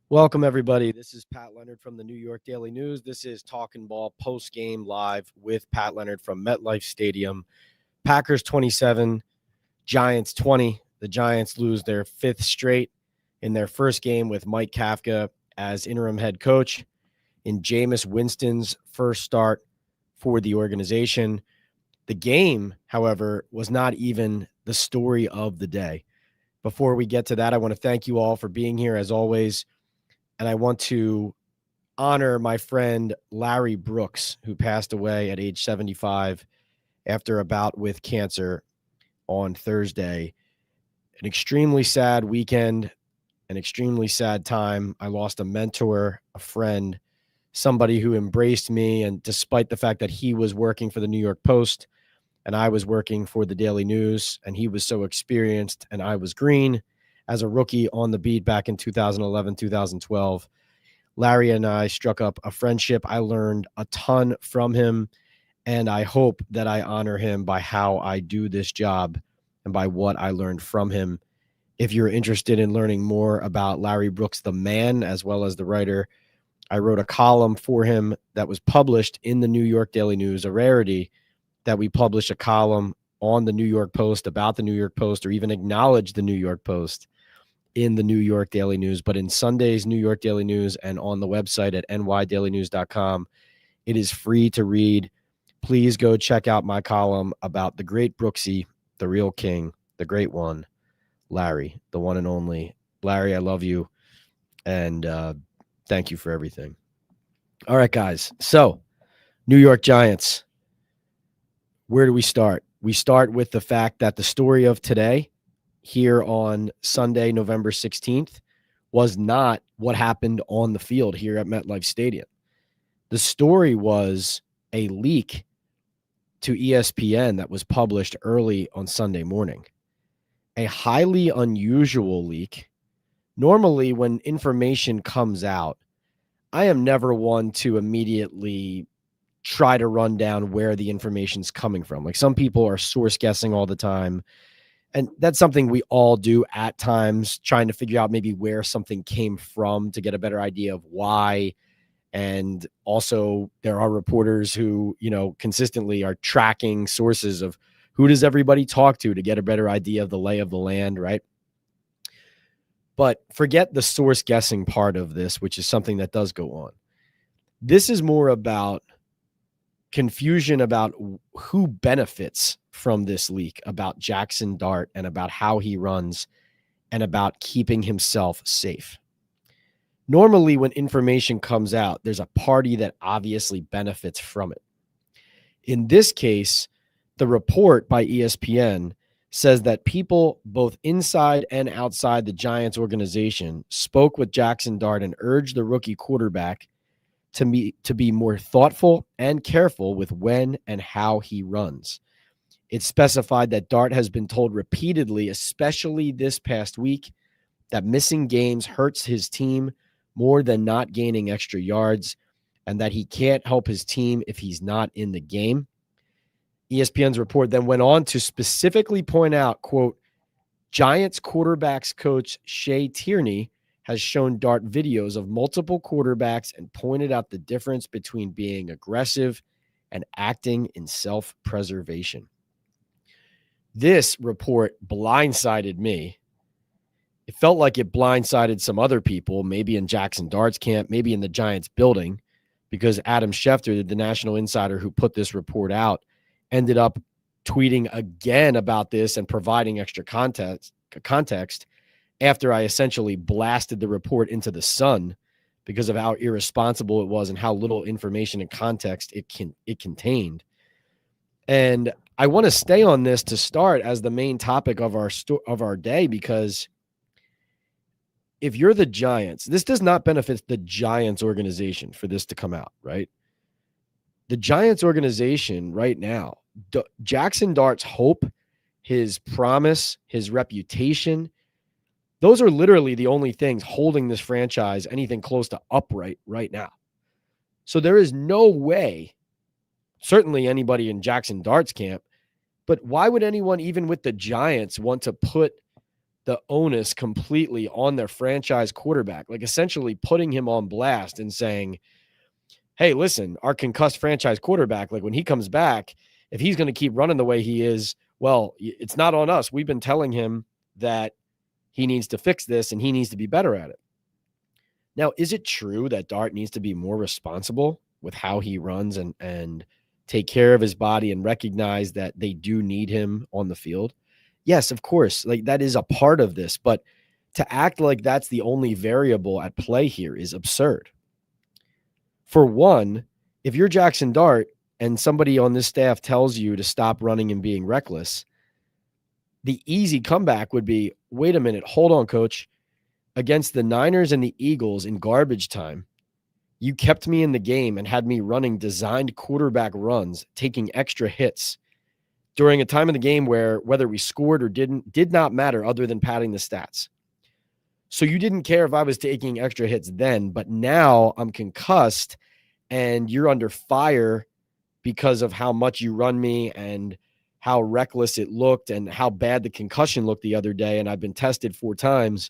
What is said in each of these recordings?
Welcome, everybody. This is Pat Leonard from the New York Daily News. This is Talking Ball Postgame Live with Pat Leonard from MetLife Stadium. Packers 27, Giants 20. The Giants lose their fifth straight in their first game with Mike Kafka as interim head coach in Jameis Winston's first start for the organization. The game, however, was not even the story of the day. Before we get to that, I want to thank you all for being here as always. And I want to honor my friend Larry Brooks, who passed away at age 75 after a bout with cancer on Thursday. An extremely sad weekend, an extremely sad time. I lost a mentor, a friend, somebody who embraced me. And despite the fact that he was working for the New York Post and I was working for the Daily News, and he was so experienced and I was green as a rookie on the beat back in 2011, 2012, Larry and I struck up a friendship. I learned a ton from him, and I hope that I honor him by how I do this job and by what I learned from him. If you're interested in learning more about Larry Brooks, the man, as well as the writer, I wrote a column for him that was published in the New York Daily News, a rarity that we publish a column on the New York Post about the New York Post or even acknowledge the New York Post in the New York Daily News, but in Sunday's New York Daily News and on the website at nydailynews.com. It is free to read. Please go check out my column about the great Brooksy, the real king, the great one, Larry, the one and only. Larry, I love you, and thank you for everything. All right, guys. So, New York Giants. Where do we start? We start with the fact that the story of today, here on Sunday, November 16th, was not what happened on the field here at MetLife Stadium. The story was a leak to ESPN that was published early on Sunday morning. A highly unusual leak. Normally, when information comes out, I am never one to immediately try to run down where the information's coming from. Like, some people are source guessing all the time. And that's something we all do at times, trying to figure out maybe where something came from to get a better idea of why. And also, there are reporters who, consistently are tracking sources of who does everybody talk to get a better idea of the lay of the land, right? But forget the source guessing part of this, which is something that does go on. This is more about confusion about who benefits from this leak about Jackson Dart and about how he runs and about keeping himself safe. Normally, when information comes out, there's a party that obviously benefits from it. In this case, the report by ESPN says that people both inside and outside the Giants organization spoke with Jackson Dart and urged the rookie quarterback to be more thoughtful and careful with when and how he runs. It specified that Dart has been told repeatedly, especially this past week, that missing games hurts his team more than not gaining extra yards, and that he can't help his team if he's not in the game. ESPN's report then went on to specifically point out, quote, Giants quarterbacks coach Shea Tierney has shown Dart videos of multiple quarterbacks and pointed out the difference between being aggressive and acting in self-preservation. This report blindsided me. It felt like it blindsided some other people, maybe in Jackson Dart's camp, maybe in the Giants building, because Adam Schefter, the national insider who put this report out, ended up tweeting again about this and providing extra context after I essentially blasted the report into the sun because of how irresponsible it was and how little information and context it contained. And I want to stay on this to start as the main topic of our day, because if you're the Giants, this does not benefit the Giants organization for this to come out, right? The Giants organization right now, Jackson Dart's hope, his promise, his reputation, those are literally the only things holding this franchise anything close to upright right now. So there is no way, certainly anybody in Jackson Dart's camp, but why would anyone, even with the Giants, want to put the onus completely on their franchise quarterback, like essentially putting him on blast and saying, hey, listen, our concussed franchise quarterback, like when he comes back, if he's going to keep running the way he is, well, it's not on us. We've been telling him that he needs to fix this and he needs to be better at it. Now, is it true that Dart needs to be more responsible with how he runs and take care of his body and recognize that they do need him on the field? Yes, of course. Like that is a part of this, but to act like that's the only variable at play here is absurd. For one, if you're Jackson Dart and somebody on this staff tells you to stop running and being reckless, the easy comeback would be, wait a minute, hold on, coach. Against the Niners and the Eagles in garbage time, you kept me in the game and had me running designed quarterback runs, taking extra hits during a time of the game where whether we scored or did not matter other than padding the stats. So you didn't care if I was taking extra hits then, but now I'm concussed and you're under fire because of how much you run me and how reckless it looked and how bad the concussion looked the other day. And I've been tested 4 times.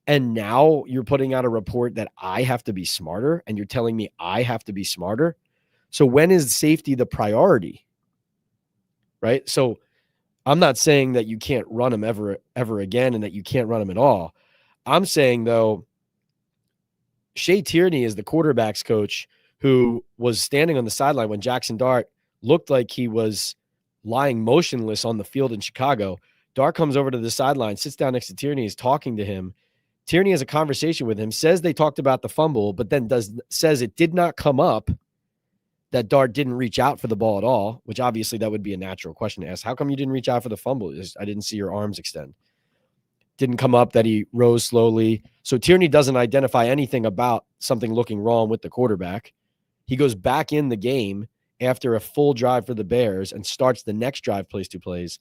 And now you're putting out a report that I have to be smarter and you're telling me I have to be smarter. So when is safety the priority? Right? So I'm not saying that you can't run him ever again and that you can't run him at all. I'm saying, though, Shea Tierney is the quarterback's coach who was standing on the sideline when Jackson Dart looked like he was lying motionless on the field in Chicago. Dart comes over to the sideline, sits down next to Tierney, is talking to him. Tierney has a conversation with him, says they talked about the fumble, but then says it did not come up that Dart didn't reach out for the ball at all, which obviously that would be a natural question to ask. How come you didn't reach out for the fumble? I didn't see your arms extend. Didn't come up that he rose slowly. So Tierney doesn't identify anything about something looking wrong with the quarterback. He goes back in the game after a full drive for the Bears and starts the next drive, plays 2 plays.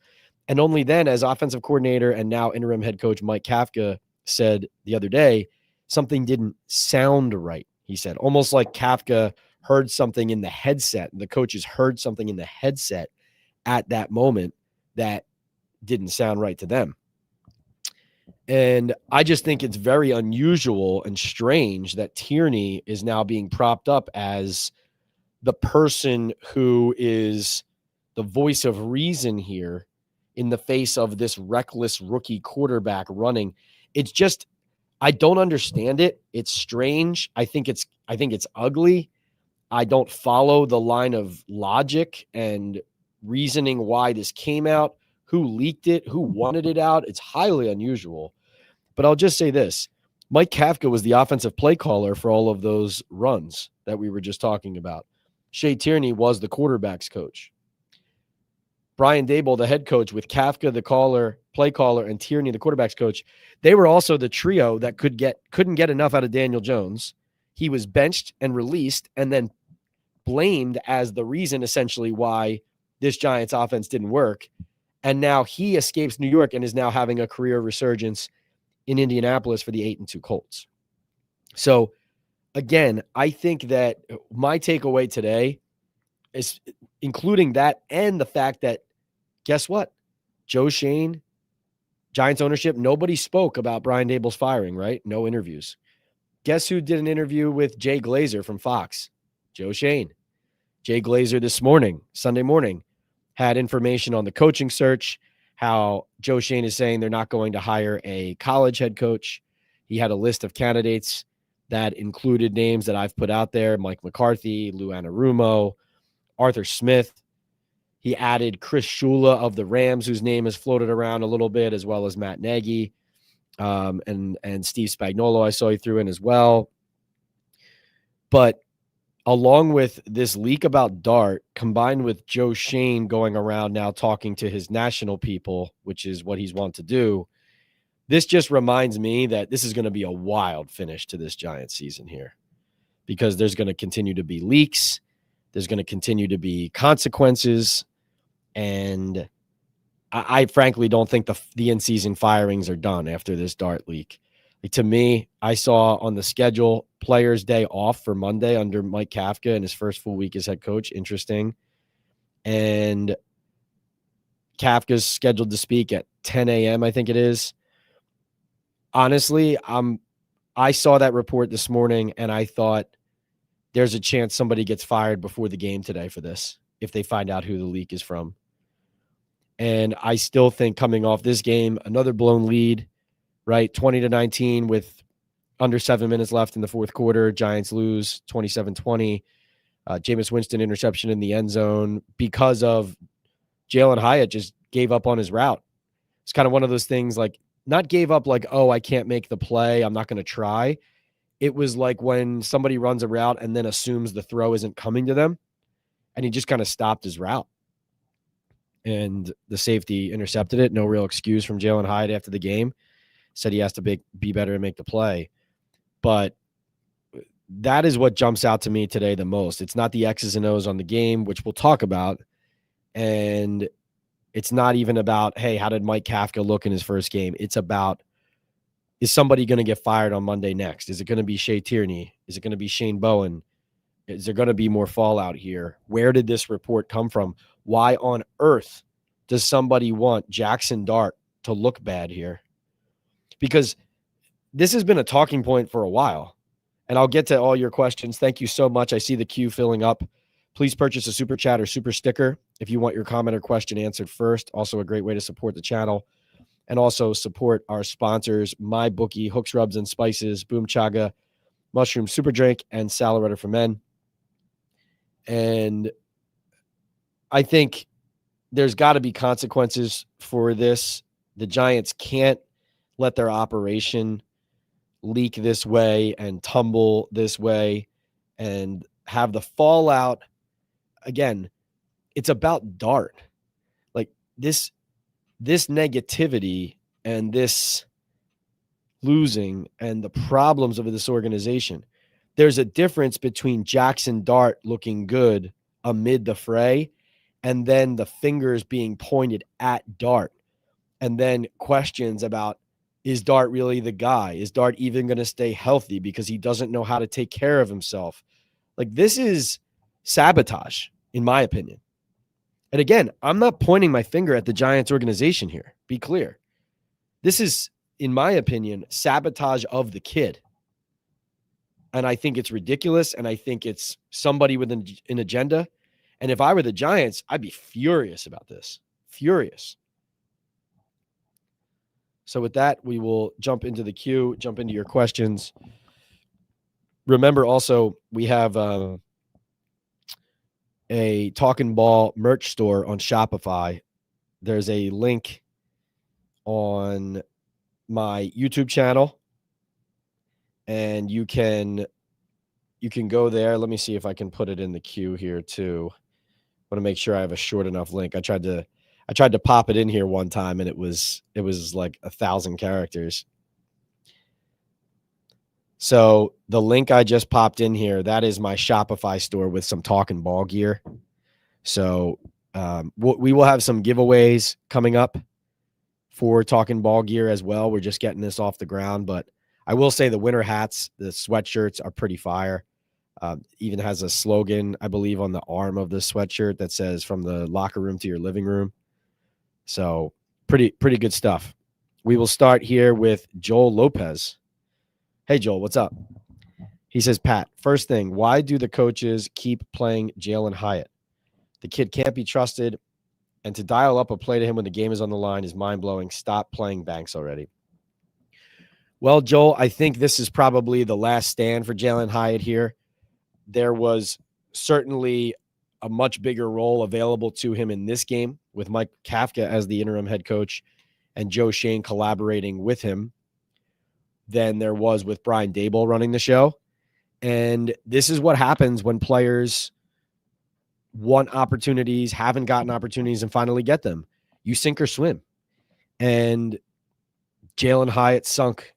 And only then, as offensive coordinator and now interim head coach Mike Kafka said the other day, something didn't sound right, he said. Almost like Kafka heard something in the headset, and the coaches heard something in the headset at that moment that didn't sound right to them. And I just think it's very unusual and strange that Tierney is now being propped up as the person who is the voice of reason here in the face of this reckless rookie quarterback running. It's just, I don't understand it. It's strange. I think it's ugly. I don't follow the line of logic and reasoning why this came out, who leaked it, who wanted it out. It's highly unusual. But I'll just say this. Mike Kafka was the offensive play caller for all of those runs that we were just talking about. Shea Tierney was the quarterback's coach. Brian Daboll, the head coach, with Kafka, the play caller, and Tierney, the quarterback's coach, they were also the trio that couldn't get enough out of Daniel Jones. He was benched and released and then blamed as the reason essentially why this Giants offense didn't work. And now he escapes New York and is now having a career resurgence in Indianapolis for the 8-2 Colts. So again, I think that my takeaway today is, including that and the fact that, guess what? Joe Schoen, Giants ownership, nobody spoke about Brian Daboll's firing, right? No interviews. Guess who did an interview with Jay Glazer from Fox? Joe Schoen. Jay Glazer this morning, Sunday morning, had information on the coaching search, how Joe Schoen is saying they're not going to hire a college head coach. He had a list of candidates that included names that I've put out there: Mike McCarthy, Lou Anarumo, Arthur Smith. He added Chris Shula of the Rams, whose name has floated around a little bit, as well as Matt Nagy, and Steve Spagnuolo. I saw he threw in as well. But along with this leak about Dart, combined with Joe Schoen going around now talking to his national people, which is what he's wanted to do, this just reminds me that this is going to be a wild finish to this Giants season here, because there's going to continue to be leaks. There's going to continue to be consequences. And I frankly don't think the in-season firings are done after this Dart leak. To me, I saw on the schedule Players' Day off for Monday under Mike Kafka in his first full week as head coach. Interesting. And Kafka's scheduled to speak at 10 a.m., I think it is. honestly, I saw that report this morning and I thought there's a chance somebody gets fired before the game today for this if they find out who the leak is from. And I still think coming off this game, another blown lead, right? 20-19 with under 7 minutes left in the fourth quarter. Giants lose 27-20. Jameis Winston interception in the end zone because of Jalen Hyatt just gave up on his route. It's kind of one of those things like not gave up like, oh, I can't make the play, I'm not going to try. It was like when somebody runs a route and then assumes the throw isn't coming to them, and he just kind of stopped his route. And the safety intercepted it. No real excuse from Jalen Hyatt after the game. Said he has to be better to make the play. But that is what jumps out to me today the most. It's not the X's and O's on the game, which we'll talk about. And it's not even about, hey, how did Mike Kafka look in his first game? It's about, is somebody going to get fired on Monday next? Is it going to be Shea Tierney? Is it going to be Shane Bowen? Is there going to be more fallout here? Where did this report come from? Why on earth does somebody want Jackson Dart to look bad here? Because this has been a talking point for a while. And I'll get to all your questions. Thank you so much. I see the queue filling up. Please purchase a super chat or super sticker if you want your comment or question answered first. Also a great way to support the channel. And also support our sponsors, MyBookie, Hooks, Rubs, and Spices, Boom Chaga, Mushroom Super Drink, and Salad for Men. And I think there's got to be consequences for this. The Giants can't let their operation leak this way and tumble this way and have the fallout. Again, it's about Dart. Like this negativity and this losing and the problems of this organization. There's a difference between Jackson Dart looking good amid the fray and then the fingers being pointed at Dart and then questions about, is Dart really the guy? Is Dart even going to stay healthy because he doesn't know how to take care of himself? Like, this is sabotage, in my opinion. And again, I'm not pointing my finger at the Giants organization here. Be clear. This is, in my opinion, sabotage of the kid. And I think it's ridiculous, and I think it's somebody with an agenda. And if I were the Giants, I'd be furious about this. Furious. So with that, we will jump into the queue, jump into your questions. Remember also, we have a Talking Ball merch store on Shopify. There's a link on my YouTube channel, and you can go there. Let me see if I can put it in the queue here too. I want to make sure I have a short enough link. I tried to pop it in here one time, and it was like 1,000 characters. So the link I just popped in here, that is my Shopify store with some Talking Ball gear. So we will have some giveaways coming up for Talking Ball gear as well. We're just getting this off the ground, but I will say the winter hats, the sweatshirts are pretty fire. Even has a slogan, I believe, on the arm of the sweatshirt that says "From the locker room to your living room." So pretty good stuff. We will start here with Joel Lopez. Hey, Joel, what's up? He says, Pat, first thing, why do the coaches keep playing Jalen Hyatt? The kid can't be trusted, and to dial up a play to him when the game is on the line is mind-blowing. Stop playing Banks already. Well, Joel, I think this is probably the last stand for Jalen Hyatt here. There was certainly a much bigger role available to him in this game with Mike Kafka as the interim head coach and Joe Schoen collaborating with him than there was with Brian Daboll running the show. And this is what happens when players want opportunities, haven't gotten opportunities, and finally get them. You sink or swim. And Jalen Hyatt sunk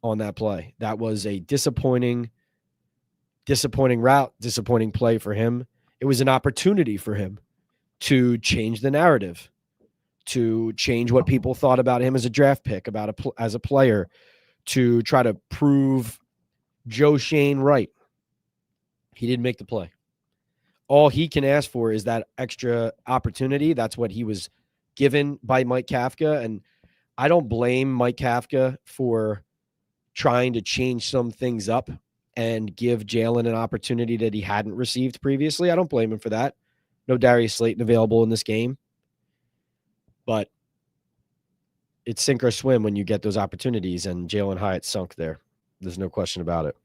on that play. That was a disappointing route, disappointing play for him. It was an opportunity for him to change the narrative, to change what people thought about him as a draft pick, as a player, to try to prove Joe Schoen right. He didn't make the play. All he can ask for is that extra opportunity. That's what he was given by Mike Kafka. And I don't blame Mike Kafka for trying to change some things up and give Jalen an opportunity that he hadn't received previously. I don't blame him for that. No Darius Slayton available in this game. But it's sink or swim when you get those opportunities, and Jalen Hyatt sunk there. There's no question about it.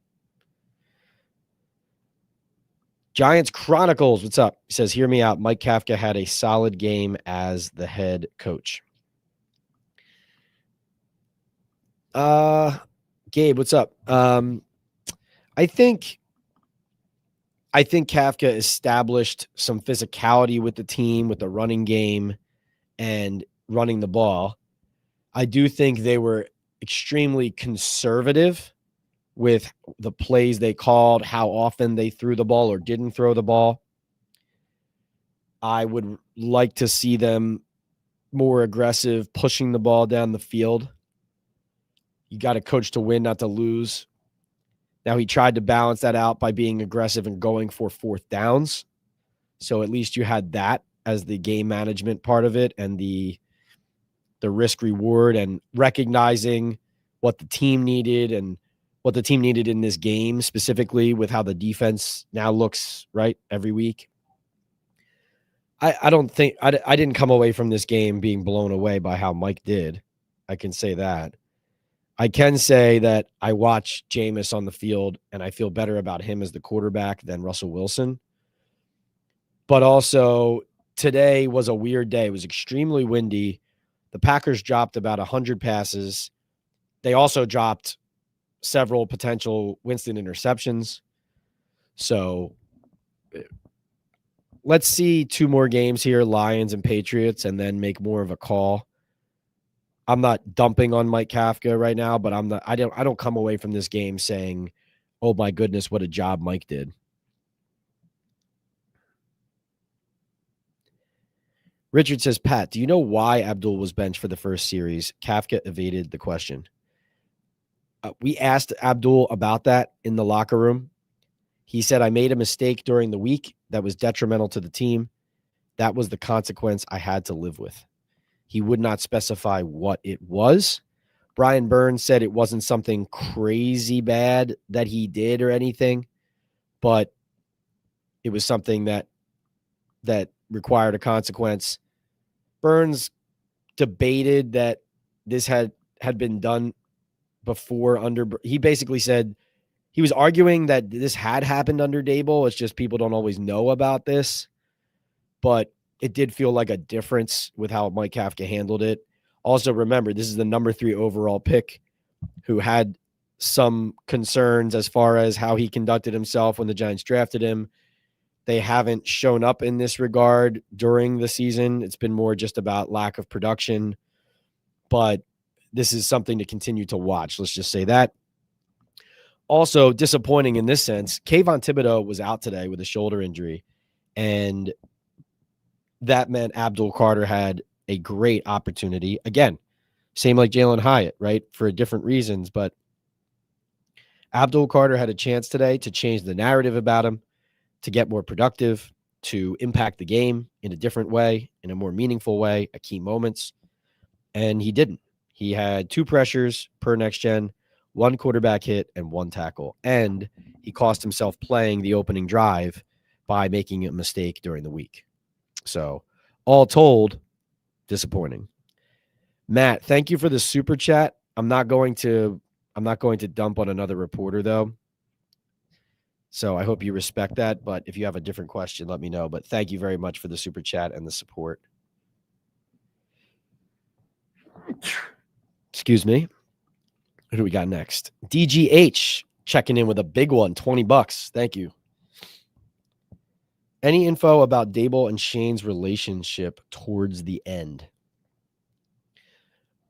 Giants Chronicles, what's up? He says, hear me out. Mike Kafka had a solid game as the head coach. Gabe, what's up? I think Kafka established some physicality with the team, with the running game and running the ball. I do think they were extremely conservative with the plays they called, how often they threw the ball or didn't throw the ball. I would like to see them more aggressive, pushing the ball down the field. You got to coach to win, not to lose. Now, he tried to balance that out by being aggressive and going for fourth downs. So at least you had that as the game management part of it, and the risk reward, and recognizing what the team needed and what the team needed in this game, specifically with how the defense now looks right every week. I don't think I didn't come away from this game being blown away by how Mike did. I can say that. I can say that I watched Jameis on the field and I feel better about him as the quarterback than Russell Wilson. But also, today was a weird day. It was extremely windy. The Packers dropped about 100 passes. They also dropped several potential Winston interceptions. So let's see 2 more games here, Lions and Patriots, and then make more of a call. I'm not dumping on Mike Kafka right now, but I don't come away from this game saying, oh my goodness, what a job Mike did. Richard says, Pat, do you know why Abdul was benched for the first series? Kafka evaded the question. We asked Abdul about that in the locker room. He said, I made a mistake during the week that was detrimental to the team. That was the consequence I had to live with. He would not specify what it was. Brian Burns said it wasn't something crazy bad that he did or anything, but it was something that required a consequence. Burns debated that this had been done before he basically said he was arguing that this had happened under Daboll. It's just people don't always know about this, but it did feel like a difference with how Mike Kafka handled it. Also, remember, this is the number 3 overall pick who had some concerns as far as how he conducted himself when the Giants drafted him. They haven't shown up in this regard during the season. It's been more just about lack of production, but this is something to continue to watch. Let's just say that. Also disappointing in this sense, Kayvon Thibodeau was out today with a shoulder injury, and that meant Abdul Carter had a great opportunity. Again, same like Jalen Hyatt, right? For different reasons, but Abdul Carter had a chance today to change the narrative about him, to get more productive, to impact the game in a different way, in a more meaningful way at key moments. And he didn't. He had 2 pressures per next gen, 1 quarterback hit, and 1 tackle. And he cost himself playing the opening drive by making a mistake during the week. So all told, disappointing. Matt, thank you for the super chat. I'm not going to dump on another reporter though. So I hope you respect that. But if you have a different question, let me know. But thank you very much for the super chat and the support. Excuse me. Who do we got next? DGH checking in with a big one, $20. Thank you. Any info about Daboll and Shane's relationship towards the end?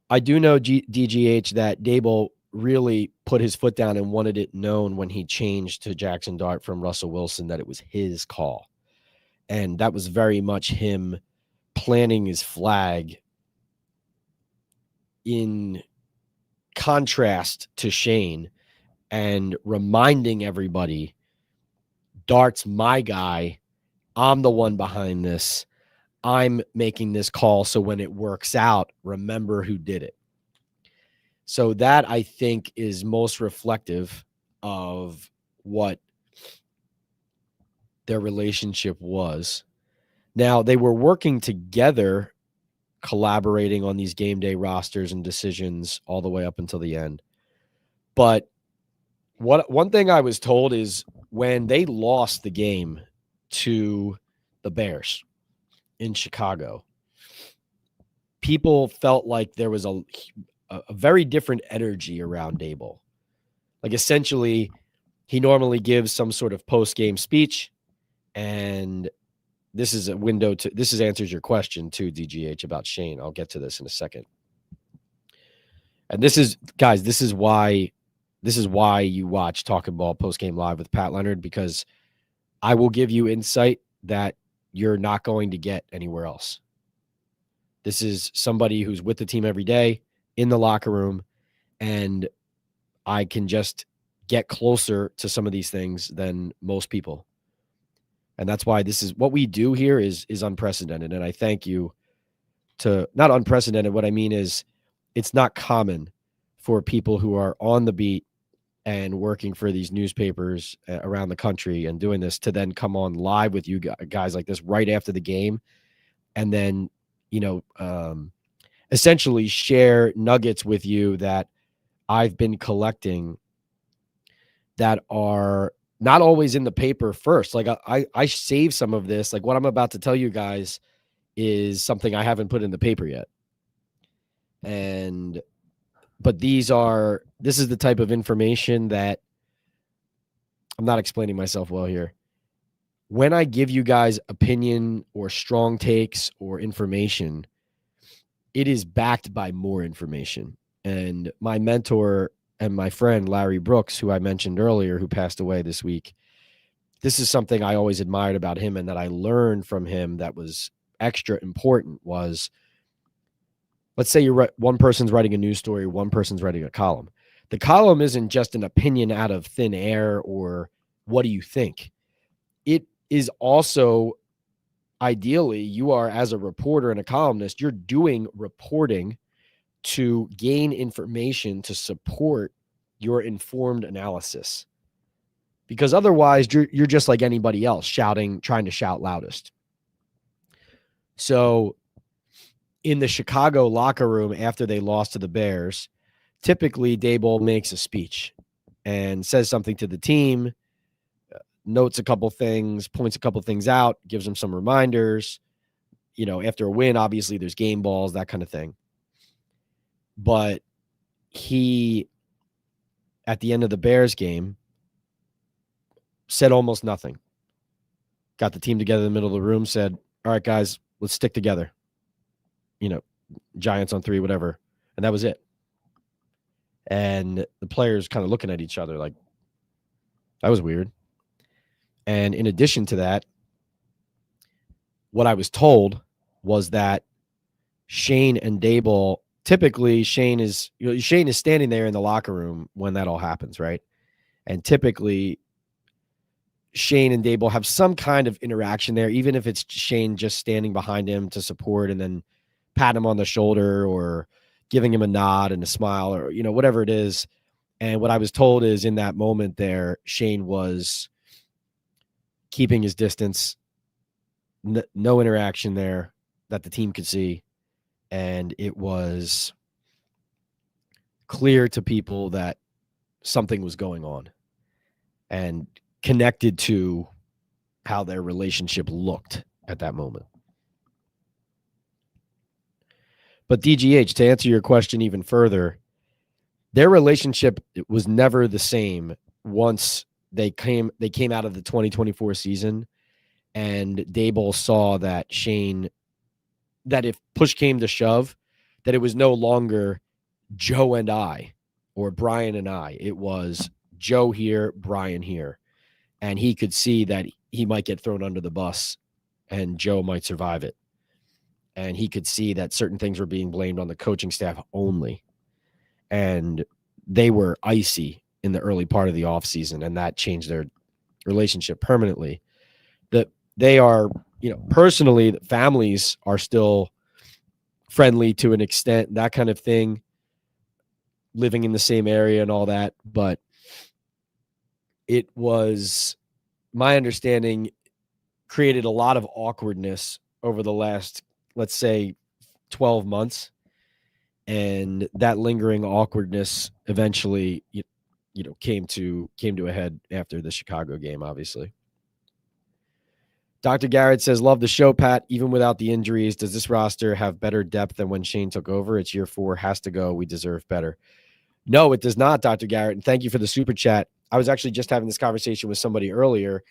I do know, DGH, that Daboll really put his foot down and wanted it known when he changed to Jackson Dart from Russell Wilson that it was his call. And that was very much him planting his flag in contrast to Shane and reminding everybody, Dart's my guy. I'm the one behind this. I'm making this call, so when it works out, remember who did it. So that, I think, is most reflective of what their relationship was. Now, they were working together, collaborating on these game day rosters and decisions all the way up until the end. But one thing I was told is when they lost the game to the Bears in Chicago, people felt like there was a very different energy around Daboll. Like, essentially, he normally gives some sort of post-game speech, and this is answers your question too, DGH, about Shane. I'll get to this in a second. And this is why you watch Talking Ball Postgame Live with Pat Leonard, because I will give you insight that you're not going to get anywhere else. This is somebody who's with the team every day in the locker room, and I can just get closer to some of these things than most people. And that's why this is what we do here is unprecedented. And I thank you to not unprecedented. What I mean is it's not common for people who are on the beat and working for these newspapers around the country and doing this to then come on live with you guys like this right after the game. And then, essentially share nuggets with you that I've been collecting that are not always in the paper first. Like I save some of this. Like what I'm about to tell you guys is something I haven't put in the paper yet. But this is the type of information that I'm not explaining myself well here. When I give you guys opinion or strong takes or information, it is backed by more information. And my mentor and my friend, Larry Brooks, who I mentioned earlier, who passed away this week, this is something I always admired about him and that I learned from him that was extra important was, let's say one person's writing a news story, one person's writing a column. The column isn't just an opinion out of thin air or what do you think? It is also, ideally, you are, as a reporter and a columnist, you're doing reporting to gain information to support your informed analysis. Because otherwise, you're just like anybody else, trying to shout loudest. So in the Chicago locker room after they lost to the Bears, typically Daboll makes a speech and says something to the team, notes a couple things, points a couple things out, gives them some reminders. After a win, obviously there's game balls, that kind of thing. But he, at the end of the Bears game, said almost nothing. Got the team together in the middle of the room, said, all right, guys, let's stick together. Giants on 3, whatever. And that was it. And the players kind of looking at each other like, that was weird. And in addition to that, what I was told was that Shane and Daboll, typically Shane is standing there in the locker room when that all happens, right? And typically Shane and Daboll have some kind of interaction there, even if it's Shane just standing behind him to support and then pat him on the shoulder or giving him a nod and a smile or, whatever it is. And what I was told is in that moment there, Shane was keeping his distance, no interaction there that the team could see. And it was clear to people that something was going on and connected to how their relationship looked at that moment. But DGH, to answer your question even further, their relationship was never the same once they came out of the 2024 season and Daboll saw that that if push came to shove, that it was no longer Joe and I or Brian and I. It was Joe here, Brian here. And he could see that he might get thrown under the bus and Joe might survive it. And he could see that certain things were being blamed on the coaching staff only. And they were icy in the early part of the offseason, and that changed their relationship permanently. That they are, personally, the families are still friendly to an extent, that kind of thing. living in the same area and all that, but it was, my understanding, created a lot of awkwardness over the last, let's say, 12 months. And that lingering awkwardness eventually, came to a head after the Chicago game, obviously. Dr. Garrett says, love the show, Pat. Even without the injuries, does this roster have better depth than when Schoen took over? It's year 4, has to go. We deserve better. No, it does not, Dr. Garrett. And thank you for the super chat. I was actually just having this conversation with somebody earlier.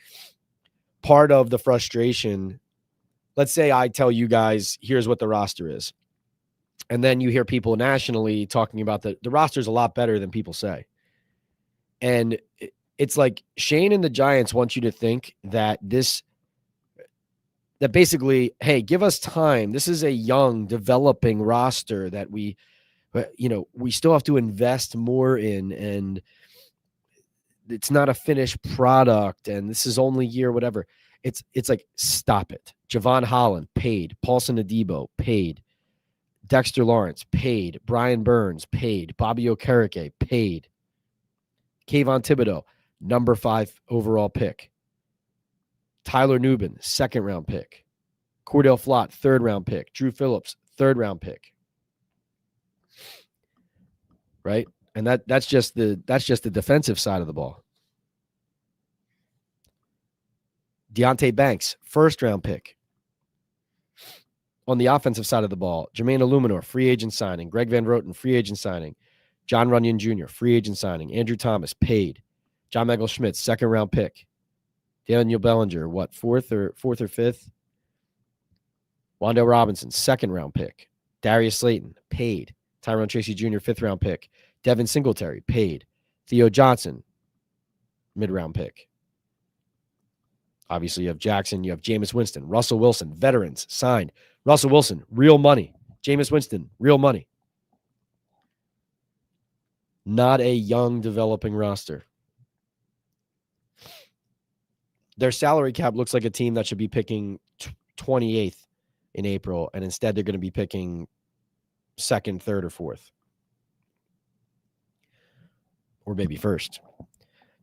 Part of the frustration, let's say I tell you guys, here's what the roster is. And then you hear people nationally talking about the roster is a lot better than people say. And it's like Schoen and the Giants want you to think that that basically, hey, give us time. This is a young, developing roster that we still have to invest more in, and it's not a finished product, and this is only year whatever. It's like, stop it. Javon Holland, paid. Paulson Adebo, paid. Dexter Lawrence, paid. Brian Burns, paid. Bobby Okereke, paid. Kayvon Thibodeau, number 5 overall pick. Tyler Nubin, 2nd round pick. Cordell Flott, 3rd round pick. Drew Phillips, 3rd round pick. Right? And that's just the defensive side of the ball. Deonte Banks, 1st round pick. On the offensive side of the ball, Jermaine Illuminor, free agent signing. Greg Van Roten, free agent signing. John Runyon Jr., free agent signing. Andrew Thomas, paid. John Michael Schmidt, 2nd round pick. Daniel Bellinger, 4th or 5th? Wandale Robinson, 2nd round pick. Darius Slayton, paid. Tyrone Tracy Jr., 5th round pick. Devin Singletary, paid. Theo Johnson, mid-round pick. Obviously, you have Jackson. You have Jameis Winston. Russell Wilson, veterans, signed. Russell Wilson, real money. Jameis Winston, real money. Not a young, developing roster. Their salary cap looks like a team that should be picking 28th in April, and instead they're going to be picking 2nd, 3rd, or 4th. Or maybe 1st.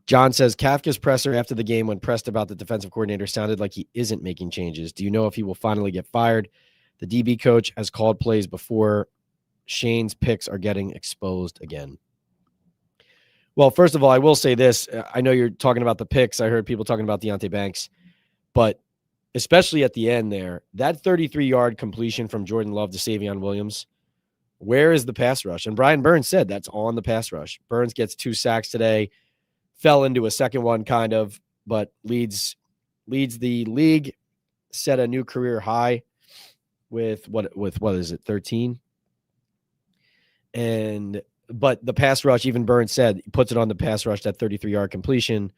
John says, Kafka's presser after the game when pressed about the defensive coordinator sounded like he isn't making changes. Do you know if he will finally get fired? The DB coach has called plays before. Shane's picks are getting exposed again. Well, first of all, I will say this. I know you're talking about the picks. I heard people talking about Deonte Banks. But especially at the end there, that 33-yard completion from Jordan Love to Savion Williams, where is the pass rush? And Brian Burns said that's on the pass rush. Burns gets 2 sacks today, fell into a second one kind of, but leads the league, set a new career high with what is it, 13? But the pass rush, even Burns said, puts it on the pass rush, that 33-yard completion.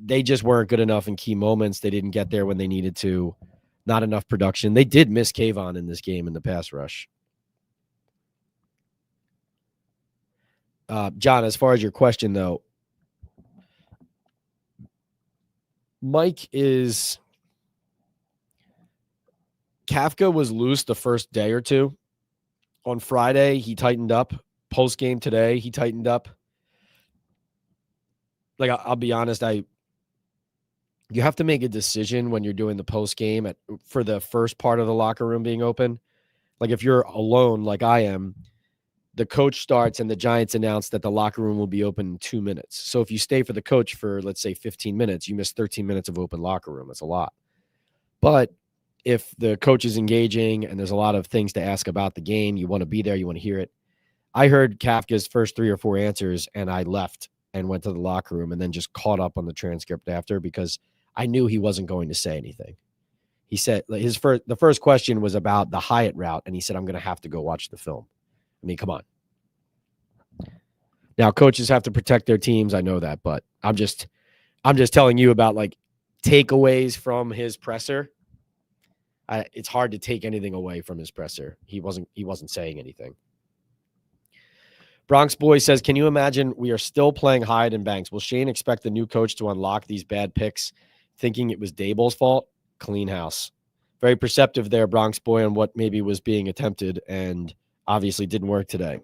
They just weren't good enough in key moments. They didn't get there when they needed to. Not enough production. They did miss Kayvon in this game in the pass rush. John, as far as your question, though, Kafka was loose the first day or two. On Friday, he tightened up. Post-game today, he tightened up. Like, I'll be honest, you have to make a decision when you're doing the post-game for the first part of the locker room being open. Like, if you're alone like I am, the coach starts and the Giants announce that the locker room will be open in 2 minutes. So if you stay for the coach for, let's say, 15 minutes, you miss 13 minutes of open locker room. That's a lot. But if the coach is engaging and there's a lot of things to ask about the game, you want to be there, you want to hear it. I heard Kafka's first 3 or 4 answers, and I left and went to the locker room and then just caught up on the transcript after because I knew he wasn't going to say anything. He said the first question was about the Hyatt route, and he said, I'm going to have to go watch the film. I mean, come on. Now, coaches have to protect their teams. I know that, but I'm just telling you about like takeaways from his presser. It's hard to take anything away from his presser. He wasn't saying anything. Bronx Boy says, can you imagine we are still playing Hyatt and Banks? Will Schoen expect the new coach to unlock these bad picks, thinking it was Daboll's fault? Clean house. Very perceptive there, Bronx Boy, on what maybe was being attempted and obviously didn't work today.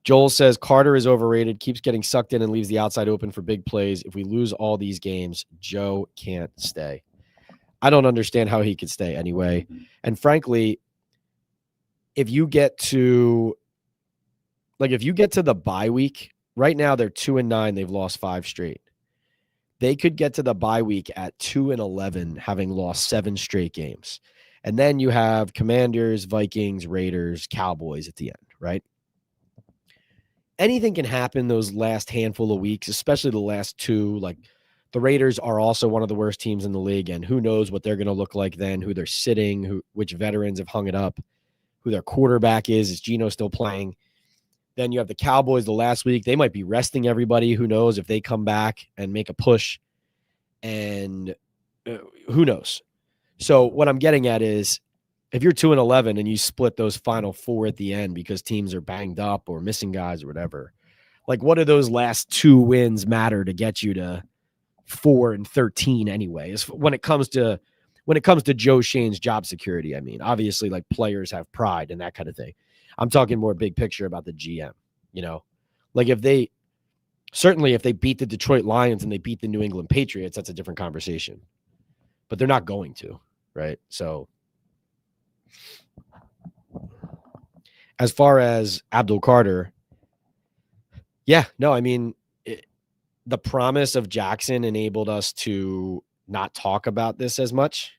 Joel says Carter is overrated, keeps getting sucked in and leaves the outside open for big plays. If we lose all these games, Joe can't stay. I don't understand how he could stay anyway. And frankly, if you get to the bye week, right now they're 2-9, they've lost 5 straight. They could get to the bye week at 2-11, having lost 7 straight games. And then you have Commanders, Vikings, Raiders, Cowboys at the end, right? Anything can happen those last handful of weeks, especially the last 2. Like, the Raiders are also one of the worst teams in the league, and who knows what they're going to look like then, who they're sitting, which veterans have hung it up, who their quarterback is Geno still playing? Then you have the Cowboys the last week. They might be resting everybody. Who knows if they come back and make a push, and who knows? So what I'm getting at is, if you're 2-11 and you split those final 4 at the end because teams are banged up or missing guys or whatever, like, what do those last 2 wins matter to get you to 4-13 anyway? When it comes to Joe Shane's job security, I mean, obviously, like, players have pride and that kind of thing. I'm talking more big picture about the GM, like, if they beat the Detroit Lions and they beat the New England Patriots, that's a different conversation, but they're not going to, right? So as far as Abdul Carter, the promise of Jackson enabled us to not talk about this as much.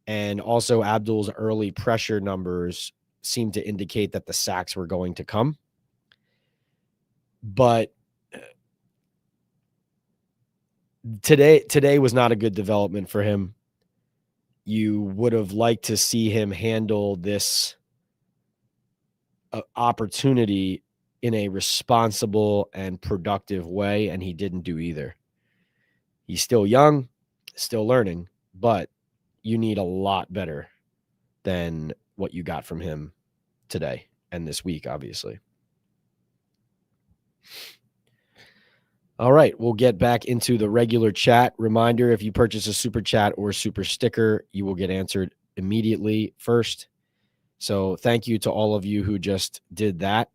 And also Abdul's early pressure numbers seem to indicate that the sacks were going to come. But today was not a good development for him. You would have liked to see him handle this opportunity in a responsible and productive way, and he didn't do either. He's still young, still learning, but you need a lot better than what you got from him today and this week, obviously. All right, we'll get back into the regular chat. Reminder, if you purchase a super chat or super sticker, you will get answered immediately first. So thank you to all of you who just did that.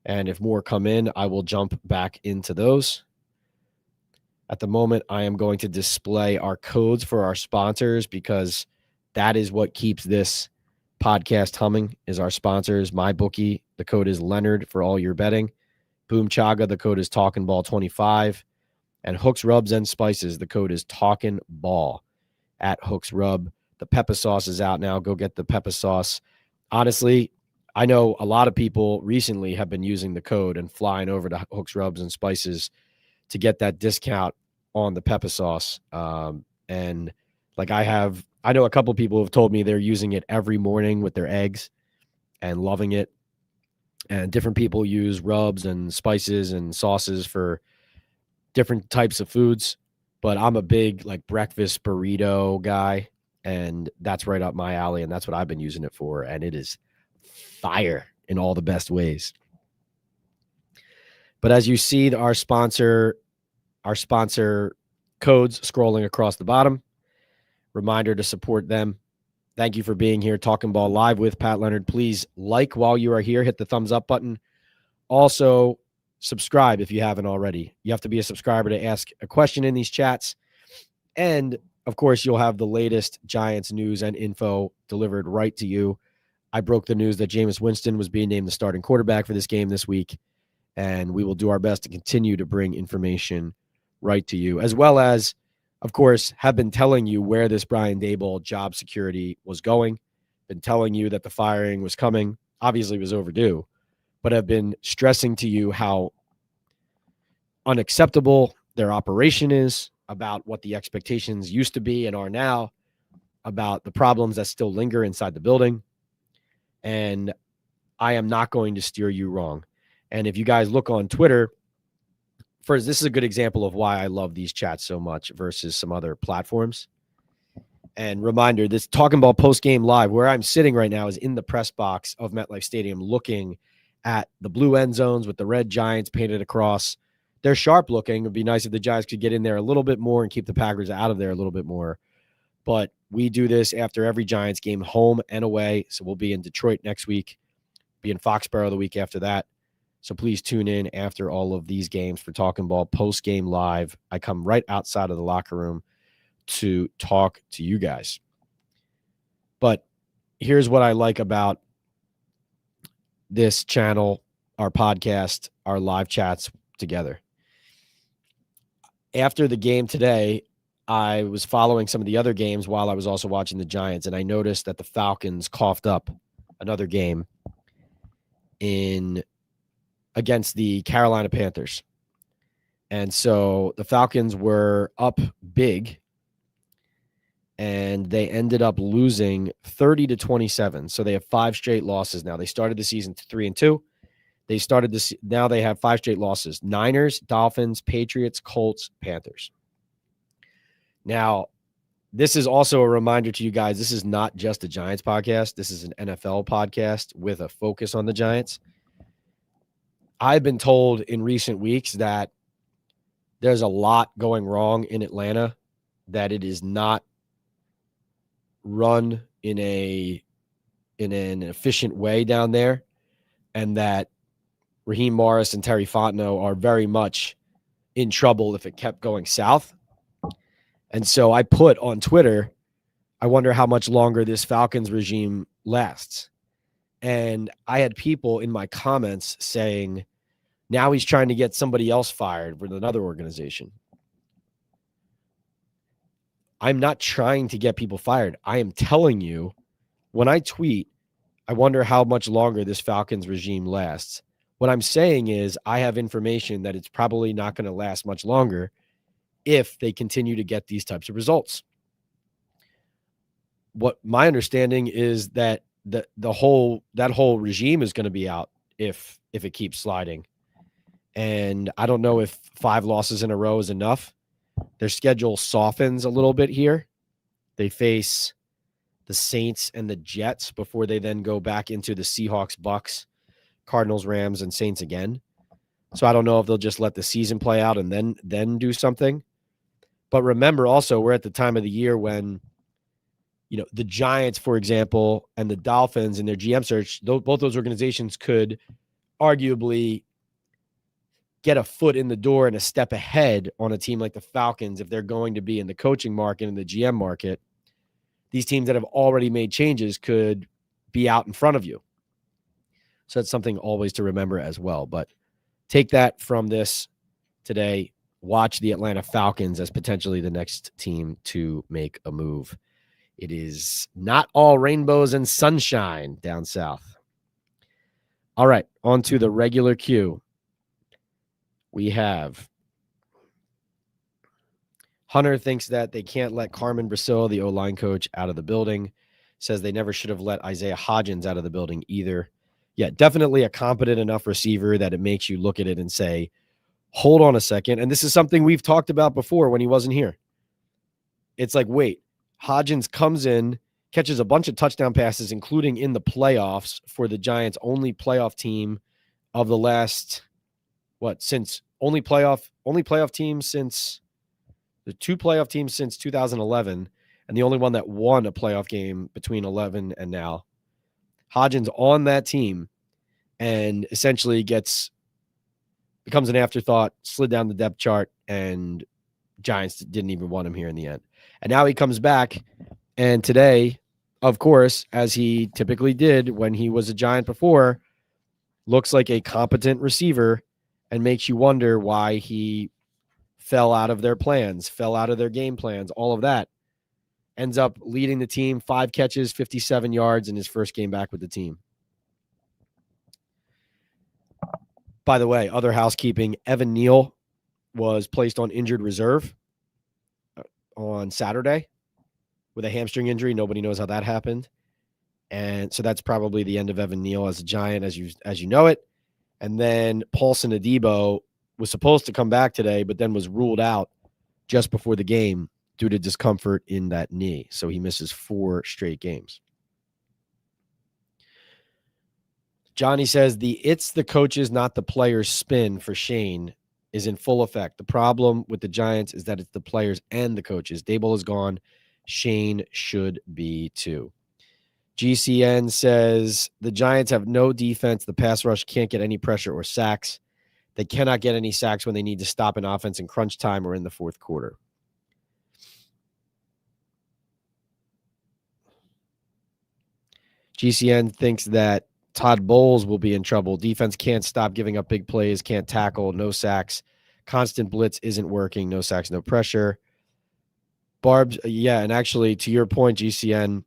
And if more come in, I will jump back into those. At the moment, I am going to display our codes for our sponsors, because that is what keeps this podcast humming, is our sponsors. MyBookie, the code is Leonard for all your betting. Boom Chaga, the code is Talkin' Ball 25. And Hooks, Rubs, and Spices, the code is Talkin' Ball at Hooks Rub. The pepper sauce is out now. Go get the pepper sauce. Honestly, I know a lot of people recently have been using the code and flying over to Hooks, Rubs, and Spices to get that discount on the pepper sauce. And like, I know a couple people have told me they're using it every morning with their eggs and loving it. And different people use rubs and spices and sauces for different types of foods. But I'm a big, like, breakfast burrito guy, and that's right up my alley. And that's what I've been using it for. And it is fire in all the best ways. But as you see, our sponsor codes scrolling across the bottom. Reminder to support them. Thank you for being here. Talking Ball Live with Pat Leonard. Please like while you are here. Hit the thumbs up button. Also, subscribe if you haven't already. You have to be a subscriber to ask a question in these chats. And, of course, you'll have the latest Giants news and info delivered right to you. I broke the news that Jameis Winston was being named the starting quarterback for this game this week. And we will do our best to continue to bring information right to you, as well as, of course, have been telling you where this Brian Daboll job security was going, been telling you that the firing was coming, obviously was overdue, but have been stressing to you how unacceptable their operation is, about what the expectations used to be and are now, about the problems that still linger inside the building. And I am not going to steer you wrong. And if you guys look on Twitter, first, this is a good example of why I love these chats so much versus some other platforms. And reminder, this Talking Ball Postgame Live, where I'm sitting right now, is in the press box of MetLife Stadium, looking at the blue end zones with the red Giants painted across. They're sharp looking. It would be nice if the Giants could get in there a little bit more and keep the Packers out of there a little bit more. But we do this after every Giants game, home and away. So we'll be in Detroit next week, be in Foxborough the week after that. So please tune in after all of these games for Talking Ball post-game live. I come right outside of the locker room to talk to you guys. But here's what I like about this channel, our podcast, our live chats together. After the game today, I was following some of the other games while I was also watching the Giants, and I noticed that the Falcons coughed up another game against the Carolina Panthers. And so the Falcons were up big, and they ended up losing 30-27. So they have 5 straight losses now. They started the season 3-2. Now they have 5 straight losses: Niners, Dolphins, Patriots, Colts, Panthers. Now, this is also a reminder to you guys, this is not just a Giants podcast. This is an NFL podcast with a focus on the Giants. I've been told in recent weeks that there's a lot going wrong in Atlanta, that it is not run in an efficient way down there, and that Raheem Morris and Terry Fontenot are very much in trouble if it kept going south. And so I put on Twitter, I wonder how much longer this Falcons regime lasts. And I had people in my comments saying, now he's trying to get somebody else fired with another organization. I'm not trying to get people fired. I am telling you, when I tweet, I wonder how much longer this Falcons regime lasts. What I'm saying is I have information that it's probably not going to last much longer if they continue to get these types of results. What my understanding is that that whole regime is going to be out if it keeps sliding. And I don't know if 5 losses in a row is enough. Their schedule softens a little bit here. They face the Saints and the Jets before they then go back into the Seahawks, Bucks, Cardinals, Rams, and Saints again. So I don't know if they'll just let the season play out and then do something. But remember also, we're at the time of the year when, the Giants, for example, and the Dolphins in their GM search, both those organizations could arguably get a foot in the door and a step ahead on a team like the Falcons if they're going to be in the coaching market and the GM market. These teams that have already made changes could be out in front of you. So that's something always to remember as well. But take that from this today. Watch the Atlanta Falcons as potentially the next team to make a move. It is not all rainbows and sunshine down south. All right, on to the regular queue. We have Hunter thinks that they can't let Carmen Brasil, the O-line coach, out of the building. Says they never should have let Isaiah Hodgins out of the building either. Yeah, definitely a competent enough receiver that it makes you look at it and say, hold on a second. And this is something we've talked about before when he wasn't here. It's like, wait, Hodgins comes in, catches a bunch of touchdown passes, including in the playoffs for the Giants' only playoff team of the last, only playoff team since the 2 playoff teams since 2011, and the only one that won a playoff game between 11 and now. Hodgins on that team and essentially becomes an afterthought, slid down the depth chart, and Giants didn't even want him here in the end. And now he comes back, and today, of course, as he typically did when he was a Giant before, looks like a competent receiver and makes you wonder why he fell out of their plans, fell out of their game plans, all of that. Ends up leading the team, 5 catches, 57 yards in his first game back with the team. By the way, other housekeeping, Evan Neal was placed on injured reserve on Saturday with a hamstring injury. Nobody knows how that happened. And so that's probably the end of Evan Neal as a Giant as you know it. And then Paulson Adebo was supposed to come back today, but then was ruled out just before the game due to discomfort in that knee. So he misses 4 straight games. Johnny says it's the coaches, not the players spin for Shane is in full effect. The problem with the Giants is that it's the players and the coaches. Daboll is gone. Shane should be too. GCN says the Giants have no defense. The pass rush can't get any pressure or sacks. They cannot get any sacks when they need to stop an offense in crunch time or in the fourth quarter. GCN thinks that Todd Bowles will be in trouble. Defense can't stop giving up big plays, can't tackle, no sacks. Constant blitz isn't working, no sacks, no pressure. Barb's, yeah, and actually, to your point, GCN,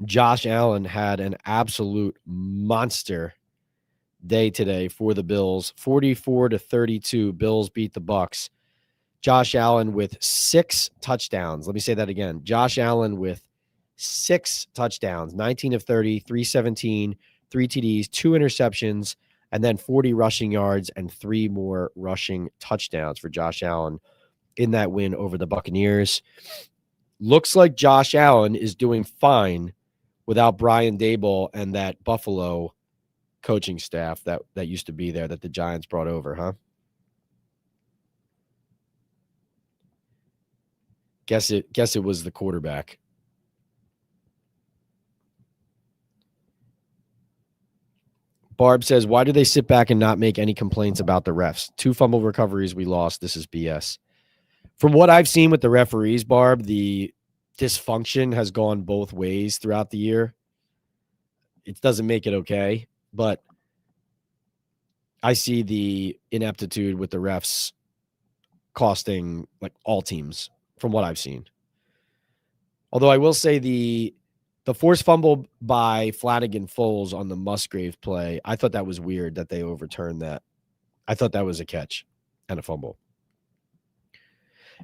Josh Allen had an absolute monster day today for the Bills. 44-32, Bills beat the Bucs. Josh Allen with 6 touchdowns. Let me say that again. Josh Allen with 6 touchdowns, 19 of 30, 317, 3 TDs, 2 interceptions, and then 40 rushing yards and 3 more rushing touchdowns for Josh Allen in that win over the Buccaneers. Looks like Josh Allen is doing fine without Brian Daboll and that Buffalo coaching staff that used to be there that the Giants brought over, huh? Guess it was the quarterback. Barb says, why do they sit back and not make any complaints about the refs? 2 fumble recoveries we lost. This is BS. From what I've seen with the referees, Barb, the dysfunction has gone both ways throughout the year. It doesn't make it okay, but I see the ineptitude with the refs costing like all teams from what I've seen. Although I will say the forced fumble by Flanagan Foles on the Musgrave play, I thought that was weird that they overturned that. I thought that was a catch and a fumble.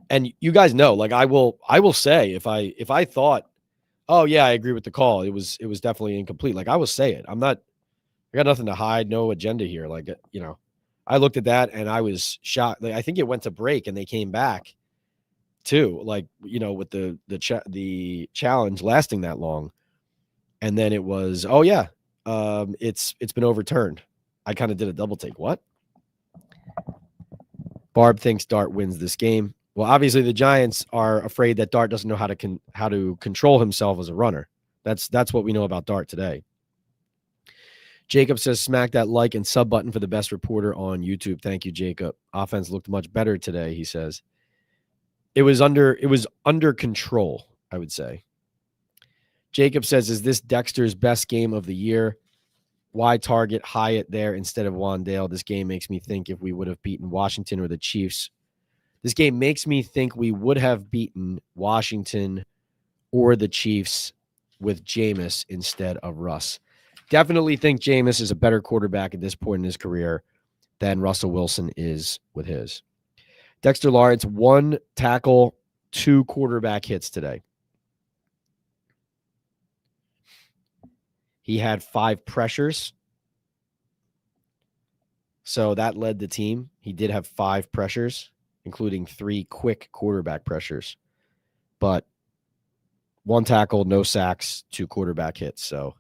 And you guys know, like I will say if I thought, oh yeah, I agree with the call, it was definitely incomplete. Like I will say it. I got nothing to hide, no agenda here. Like, you know, I looked at that and I was shocked. Like, I think it went to break and they came back too, like, you know, with the challenge lasting that long. And then it was, oh yeah, it's been overturned. I kind of did a double take. What? Barb thinks Dart wins this game. Well, obviously the Giants are afraid that Dart doesn't know how to control himself as a runner. That's what we know about Dart today. Jacob says, smack that like and sub button for the best reporter on YouTube. Thank you, Jacob. Offense looked much better today, he says. It was under control, I would say. Jacob says, is this Dexter's best game of the year? Why target Hyatt there instead of Wandale? This game makes me think if we would have beaten Washington or the Chiefs. This game makes me think we would have beaten Washington or the Chiefs with Jameis instead of Russ. Definitely think Jameis is a better quarterback at this point in his career than Russell Wilson is with his. Dexter Lawrence, 1 tackle, 2 quarterback hits today. He had 5 pressures. So that led the team. He did have 5 pressures, including 3 quick quarterback pressures. But 1 tackle, no sacks, 2 quarterback hits. So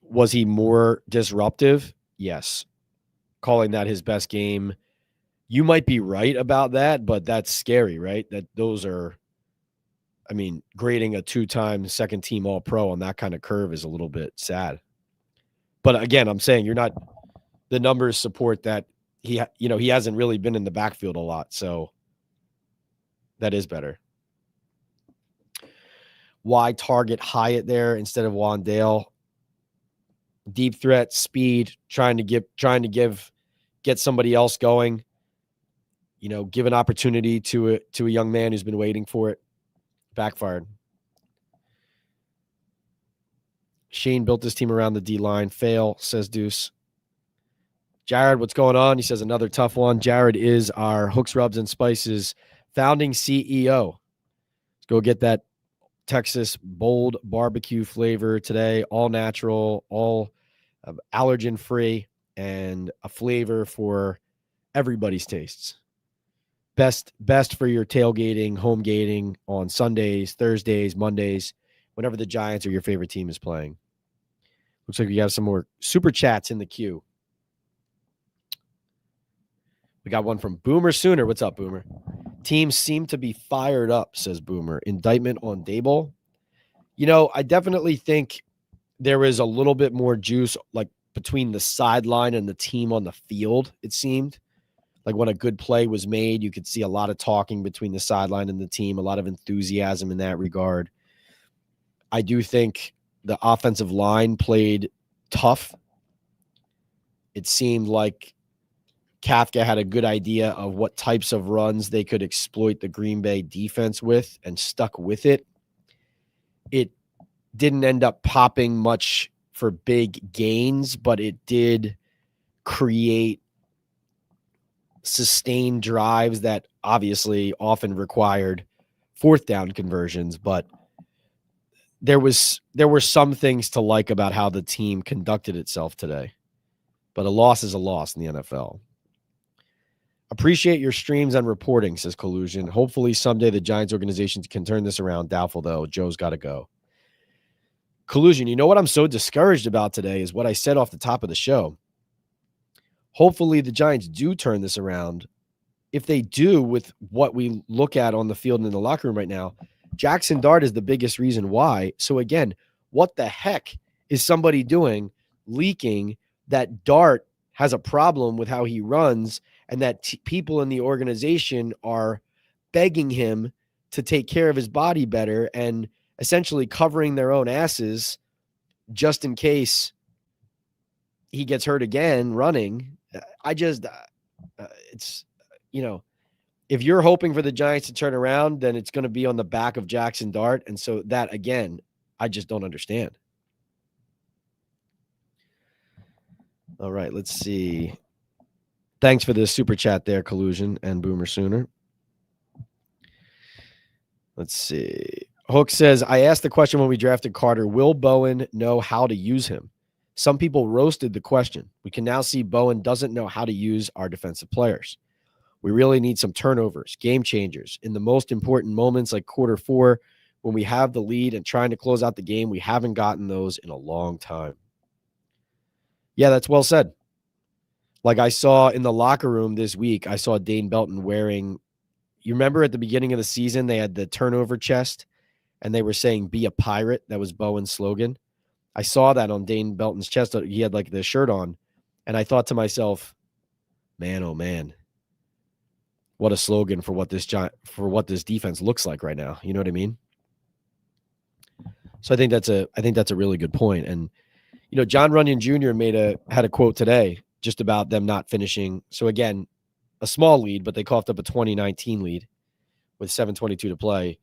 was he more disruptive? Yes. Calling that his best game. You might be right about that, but that's scary, right? That those are, I mean, grading a 2-time second team All-Pro on that kind of curve is a little bit sad. But again, I'm saying the numbers support that he hasn't really been in the backfield a lot. So that is better. Why target Hyatt there instead of Wandale? Deep threat, speed, trying to get somebody else going. You know, give an opportunity to a young man who's been waiting for it. Backfired. Shane built this team around the D-line. Fail, says Deuce. Jared, what's going on? He says another tough one. Jared is our Hooks, Rubs, and Spices founding CEO. Let's go get that Texas bold barbecue flavor today. All natural, all allergen free, and a flavor for everybody's tastes. Best for your tailgating, home gating on Sundays, Thursdays, Mondays, whenever the Giants or your favorite team is playing. Looks like we got some more super chats in the queue. We got one from Boomer Sooner. What's up, Boomer? Teams seem to be fired up, says Boomer. Indictment on Daboll. I definitely think there is a little bit more juice like between the sideline and the team on the field, it seemed. Like when a good play was made, you could see a lot of talking between the sideline and the team, a lot of enthusiasm in that regard. I do think the offensive line played tough. It seemed like Kafka had a good idea of what types of runs they could exploit the Green Bay defense with and stuck with it. It didn't end up popping much for big gains, but it did create sustained drives that obviously often required fourth down conversions, but there were some things to like about how the team conducted itself today. But a loss is a loss in the NFL. Appreciate your streams and reporting, says Collusion. Hopefully someday the Giants organization can turn this around. Doubtful, though. Joe's got to go. Collusion, you know what I'm so discouraged about today is what I said off the top of the show. Hopefully the Giants do turn this around. If they do, with what we look at on the field and in the locker room right now, Jackson Dart is the biggest reason why. So again, what the heck is somebody doing leaking that Dart has a problem with how he runs and that people in the organization are begging him to take care of his body better and essentially covering their own asses just in case he gets hurt again running. It's, if you're hoping for the Giants to turn around, then it's going to be on the back of Jackson Dart. And so that, again, I just don't understand. All right, let's see. Thanks for the super chat there, Collusion and Boomer Sooner. Let's see. Hook says, I asked the question when we drafted Carter, will Bowen know how to use him? Some people roasted the question. We can now see Bowen doesn't know how to use our defensive players. We really need some turnovers, game changers. In the most important moments like quarter 4, when we have the lead and trying to close out the game, we haven't gotten those in a long time. Yeah, that's well said. Like I saw in the locker room this week, I saw Dane Belton wearing, you remember at the beginning of the season, they had the turnover chest and they were saying, be a pirate. That was Bowen's slogan. I saw that on Dane Belton's chest. He had like the shirt on. And I thought to myself, man, oh man, what a slogan for what this defense looks like right now. You know what I mean? So I think that's a really good point. And, John Runyon Jr. had a quote today just about them not finishing. So again, a small lead, but they coughed up a 2019 lead with 7:22 to play.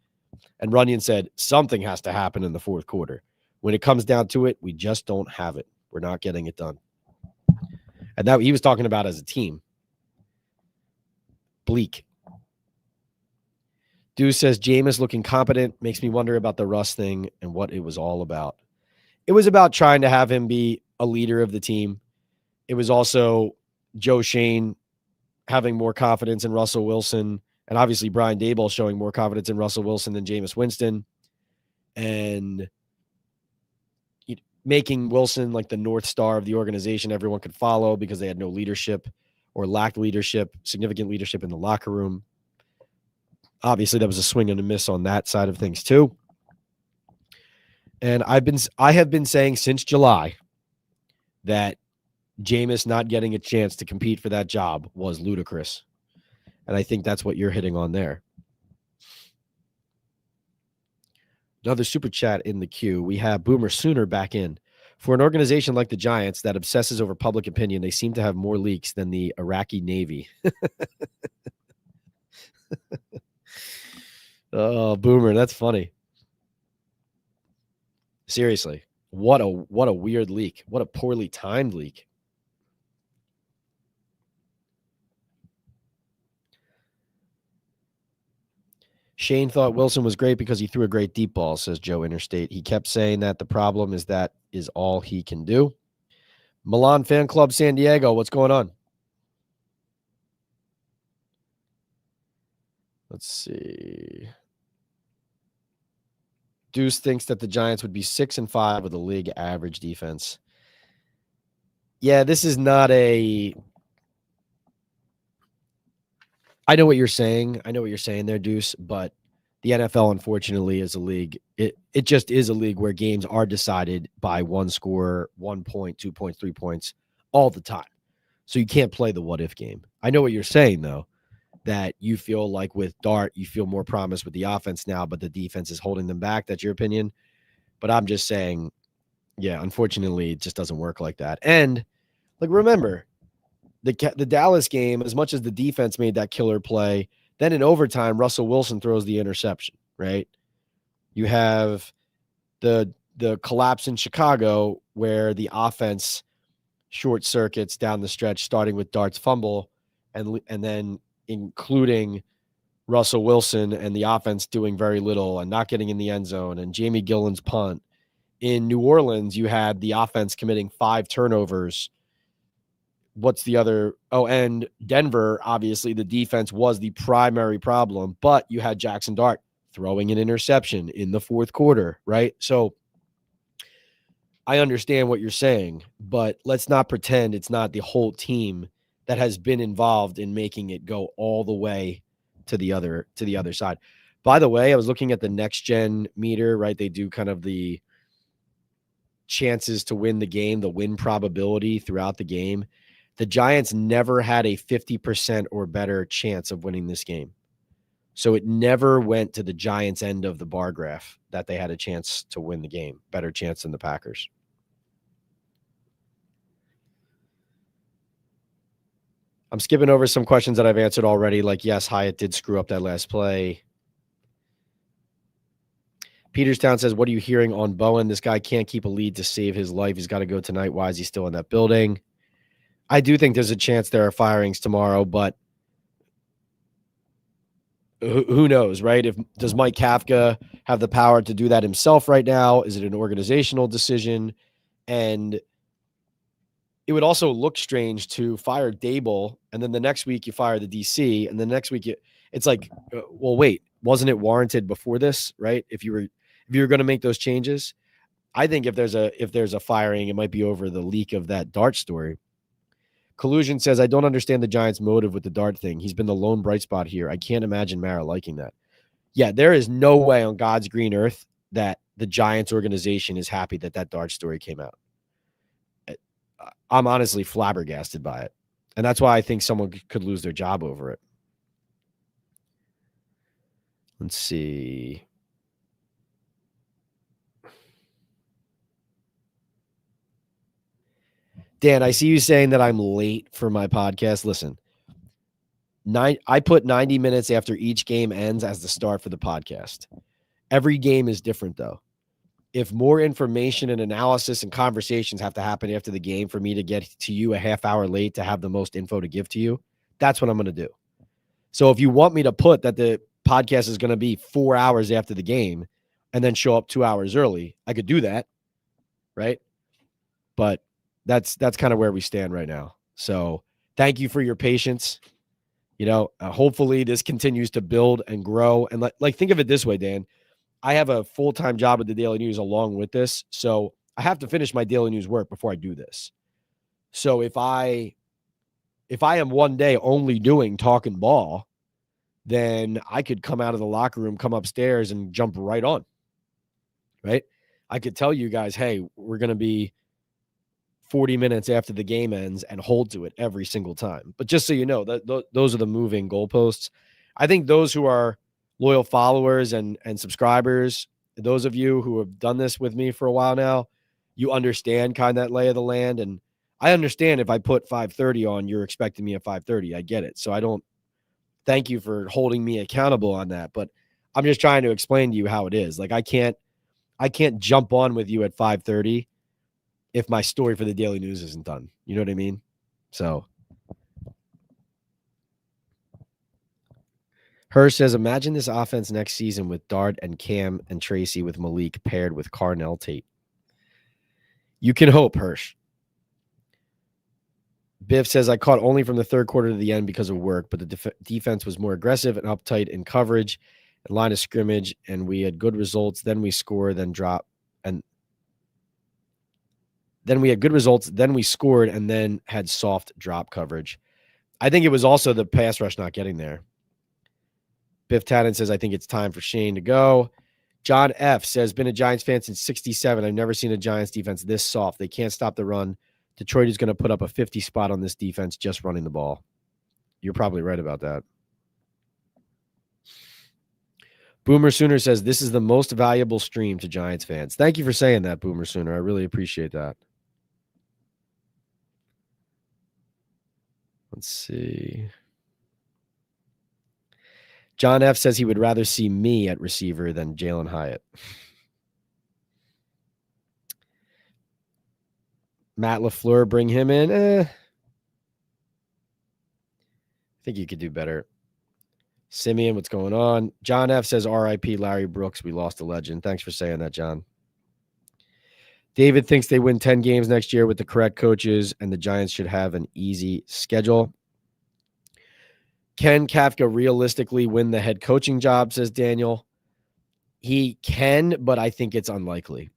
And Runyon said, something has to happen in the fourth quarter. When it comes down to it, we just don't have it. We're not getting it done. And that he was talking about as a team. Bleak. Deuce says, Jameis looking competent makes me wonder about the Russ thing and what it was all about. It was about trying to have him be a leader of the team. It was also Joe Shane having more confidence in Russell Wilson, and obviously Brian Daboll showing more confidence in Russell Wilson than Jameis Winston, and making Wilson like the North Star of the organization everyone could follow because they had no leadership or lacked leadership, significant leadership in the locker room. Obviously, that was a swing and a miss on that side of things too. And I have been saying since July that Jameis not getting a chance to compete for that job was ludicrous. And I think that's what you're hitting on there. Another super chat in the queue. We have Boomer Sooner back in. For an organization like the Giants that obsesses over public opinion, they seem to have more leaks than the Iraqi Navy. Oh, Boomer, that's funny. Seriously, what a weird leak. What a poorly timed leak. Shane thought Wilson was great because he threw a great deep ball, says Joe Interstate. He kept saying that the problem is that is all he can do. Milan Fan Club San Diego, what's going on? Let's see. Deuce thinks that the Giants would be 6-5 with a league average defense. Yeah, this is not a... I know what you're saying. I know what you're saying there, Deuce, but the NFL, unfortunately, is a league. It just is a league where games are decided by one score, 1 point, 2 points, 3 points all the time. So you can't play the what if game. I know what you're saying, though, that you feel like with Dart, you feel more promise with the offense now, but the defense is holding them back. That's your opinion. But I'm just saying, yeah, unfortunately, it just doesn't work like that. And like, remember, the Dallas game, as much as the defense made that killer play, then in overtime, Russell Wilson throws the interception, right? You have the collapse in Chicago where the offense short circuits down the stretch, starting with Dart's fumble and then including Russell Wilson and the offense doing very little and not getting in the end zone and Jamie Gillen's punt. In New Orleans, you had the offense committing 5 turnovers. What's the other? Oh, and Denver, obviously, the defense was the primary problem, but you had Jackson Dart throwing an interception in the fourth quarter, right? So I understand what you're saying, but let's not pretend it's not the whole team that has been involved in making it go all the way to the other side. By the way, I was looking at the next gen meter, right? They do kind of the chances to win the game, the win probability throughout the game. The Giants never had a 50% or better chance of winning this game. So it never went to the Giants' end of the bar graph that they had a chance to win the game. Better chance than the Packers. I'm skipping over some questions that I've answered already. Like, yes, Hyatt did screw up that last play. Peterstown says, what are you hearing on Bowen? This guy can't keep a lead to save his life. He's got to go tonight. Why is he still in that building? I do think there's a chance there are firings tomorrow, but who knows, right? Does Mike Kafka have the power to do that himself right now? Is it an organizational decision? And it would also look strange to fire Daboll, and then the next week you fire the DC, and the next week it's like, well, wait, wasn't it warranted before this, right? If you were going to make those changes, I think if there's a firing, it might be over the leak of that Dart story. Collusion says, I don't understand the Giants' motive with the Dart thing. He's been the lone bright spot here. I can't imagine Mara liking that. Yeah, there is no way on God's green earth that the Giants organization is happy that Dart story came out. I'm honestly flabbergasted by it. And that's why I think someone could lose their job over it. Let's see. Dan, I see you saying that I'm late for my podcast. Listen, I put 90 minutes after each game ends as the start for the podcast. Every game is different, though. If more information and analysis and conversations have to happen after the game for me to get to you a half hour late to have the most info to give to you, that's what I'm going to do. So if you want me to put that the podcast is going to be 4 hours after the game and then show up 2 hours early, I could do that, right? But that's kind of where we stand right now. So thank you for your patience. Hopefully this continues to build and grow. And like think of it this way, Dan. I have a full-time job at the Daily News along with this. So I have to finish my Daily News work before I do this. So if I am one day only doing talking ball, then I could come out of the locker room, come upstairs and jump right on. Right? I could tell you guys, hey, we're going to be 40 minutes after the game ends and hold to it every single time. But just so you know, those are the moving goalposts. I think those who are loyal followers and subscribers, those of you who have done this with me for a while now, you understand kind of that lay of the land. And I understand if I put 5:30 on, you're expecting me at 5:30. I get it. So I don't thank you for holding me accountable on that. But I'm just trying to explain to you how it is. Like I can't jump on with you at 5:30 if my story for the Daily News isn't done. You know what I mean? So Hirsch says, imagine this offense next season with Dart and Cam and Tracy with Malik paired with Carnell Tate. You can hope, Hirsch. Biff says, I caught only from the third quarter to the end because of work, but the defense was more aggressive and uptight in coverage and line of scrimmage, and we had good results. Then we score, then drop, and then we had good results. Then we scored and then had soft drop coverage. I think it was also the pass rush not getting there. Biff Tannen says, I think it's time for Shane to go. John F. says, been a Giants fan since 67. I've never seen a Giants defense this soft. They can't stop the run. Detroit is going to put up a 50 spot on this defense just running the ball. You're probably right about that. Boomer Sooner says, this is the most valuable stream to Giants fans. Thank you for saying that, Boomer Sooner. I really appreciate that. Let's see. John F. says he would rather see me at receiver than Jalen Hyatt. Matt LaFleur, bring him in. I think you could do better. Simeon, what's going on? John F. says, RIP Larry Brooks. We lost a legend. Thanks for saying that, John. David thinks they win 10 games next year with the correct coaches, and the Giants should have an easy schedule. Can Kafka realistically win the head coaching job, says Daniel? He can, but I think it's unlikely.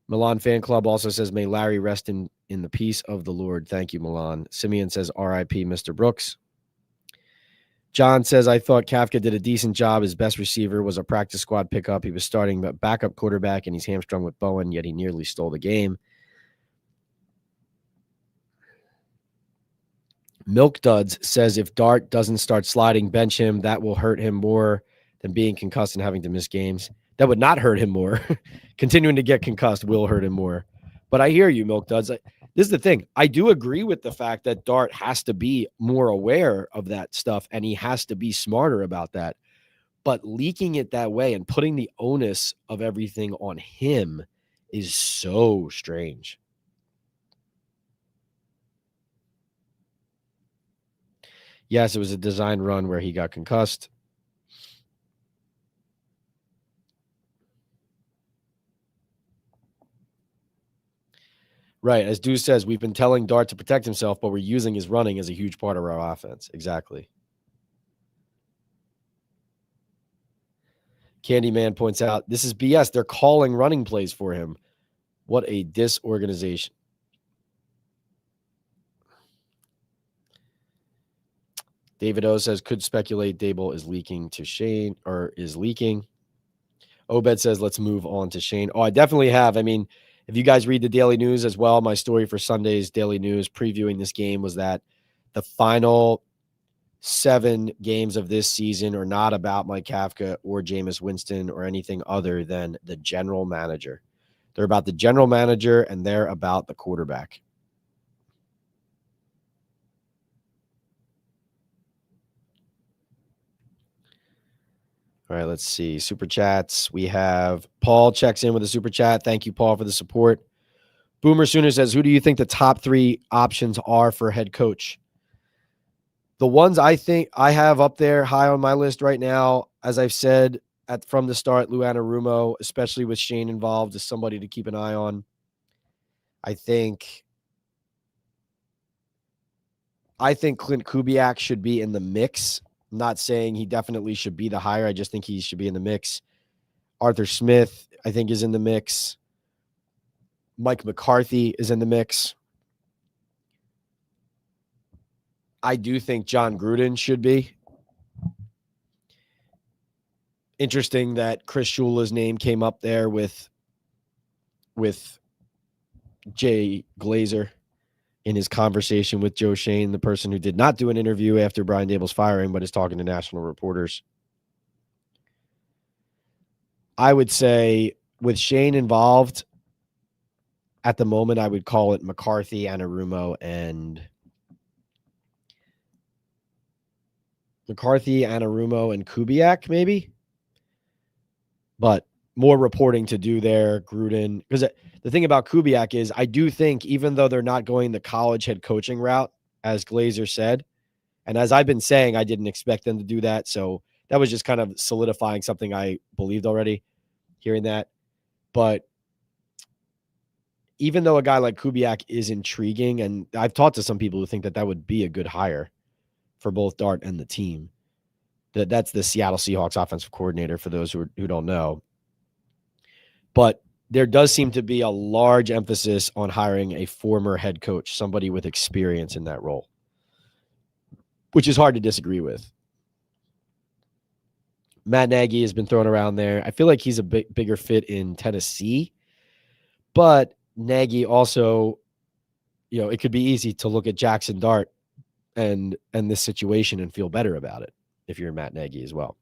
Milan Fan Club also says, may Larry rest in the peace of the Lord. Thank you, Milan. Simeon says, RIP Mr. Brooks. John says, I thought Kafka did a decent job. His best receiver was a practice squad pickup. He was starting a backup quarterback, and he's hamstrung with Bowen, yet he nearly stole the game. Milk Duds says, if Dart doesn't start sliding, bench him. That will hurt him more than being concussed and having to miss games. That would not hurt him more. Continuing to get concussed will hurt him more. But I hear you, Milk Duds. This is the thing. I do agree with the fact that Dart has to be more aware of that stuff, and he has to be smarter about that. But leaking it that way and putting the onus of everything on him is so strange. Yes, it was a design run where he got concussed. Right. As Deuce says, we've been telling Dart to protect himself, but we're using his running as a huge part of our offense. Exactly. Candyman points out, this is BS. They're calling running plays for him. What a disorganization. David O says, could speculate Daboll is leaking to Shane, or is leaking. Obed says, let's move on to Shane. Oh, I definitely have. I mean, if you guys read the Daily News as well, my story for Sunday's Daily News previewing this game was that the final 7 games of this season are not about Mike Kafka or Jameis Winston or anything other than the general manager. They're about the general manager, and they're about the quarterback. All right, let's see. Super chats. We have Paul checks in with a super chat. Thank you, Paul, for the support. Boomer Sooner says, who do you think the top 3 options are for head coach? The ones I think I have up there high on my list right now, as I've said from the start, Lou Anarumo, especially with Shane involved, is somebody to keep an eye on. I think Clint Kubiak should be in the mix. I'm not saying he definitely should be the hire. I just think he should be in the mix. Arthur Smith, I think, is in the mix. Mike McCarthy is in the mix. I do think John Gruden should be. Interesting that Chris Shula's name came up there with Jay Glazer in his conversation with Joe Shane, the person who did not do an interview after Brian Daboll's firing, but is talking to national reporters. I would say with Shane involved at the moment, I would call it McCarthy, Anarumo, and Kubiak, maybe. But more reporting to do there, Gruden. Because the thing about Kubiak is I do think even though they're not going the college head coaching route, as Glazer said, and as I've been saying, I didn't expect them to do that. So that was just kind of solidifying something I believed already, hearing that. But even though a guy like Kubiak is intriguing, and I've talked to some people who think that would be a good hire for both Dart and the team. That's the Seattle Seahawks offensive coordinator, for those who don't know. But there does seem to be a large emphasis on hiring a former head coach, somebody with experience in that role, which is hard to disagree with. Matt Nagy has been thrown around there. I feel like he's a bigger fit in Tennessee, but Nagy also, it could be easy to look at Jackson Dart and this situation and feel better about it if you're Matt Nagy as well.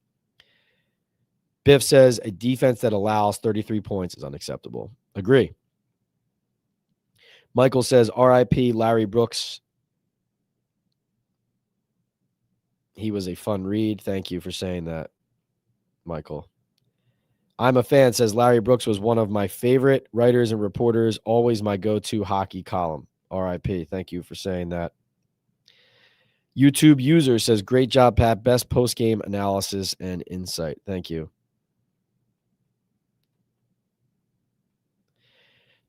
Biff says a defense that allows 33 points is unacceptable. Agree. Michael says RIP Larry Brooks. He was a fun read. Thank you for saying that, Michael. I'm a fan, says Larry Brooks was one of my favorite writers and reporters, always my go-to hockey column. RIP. Thank you for saying that. YouTube user says, great job, Pat. Best post-game analysis and insight. Thank you.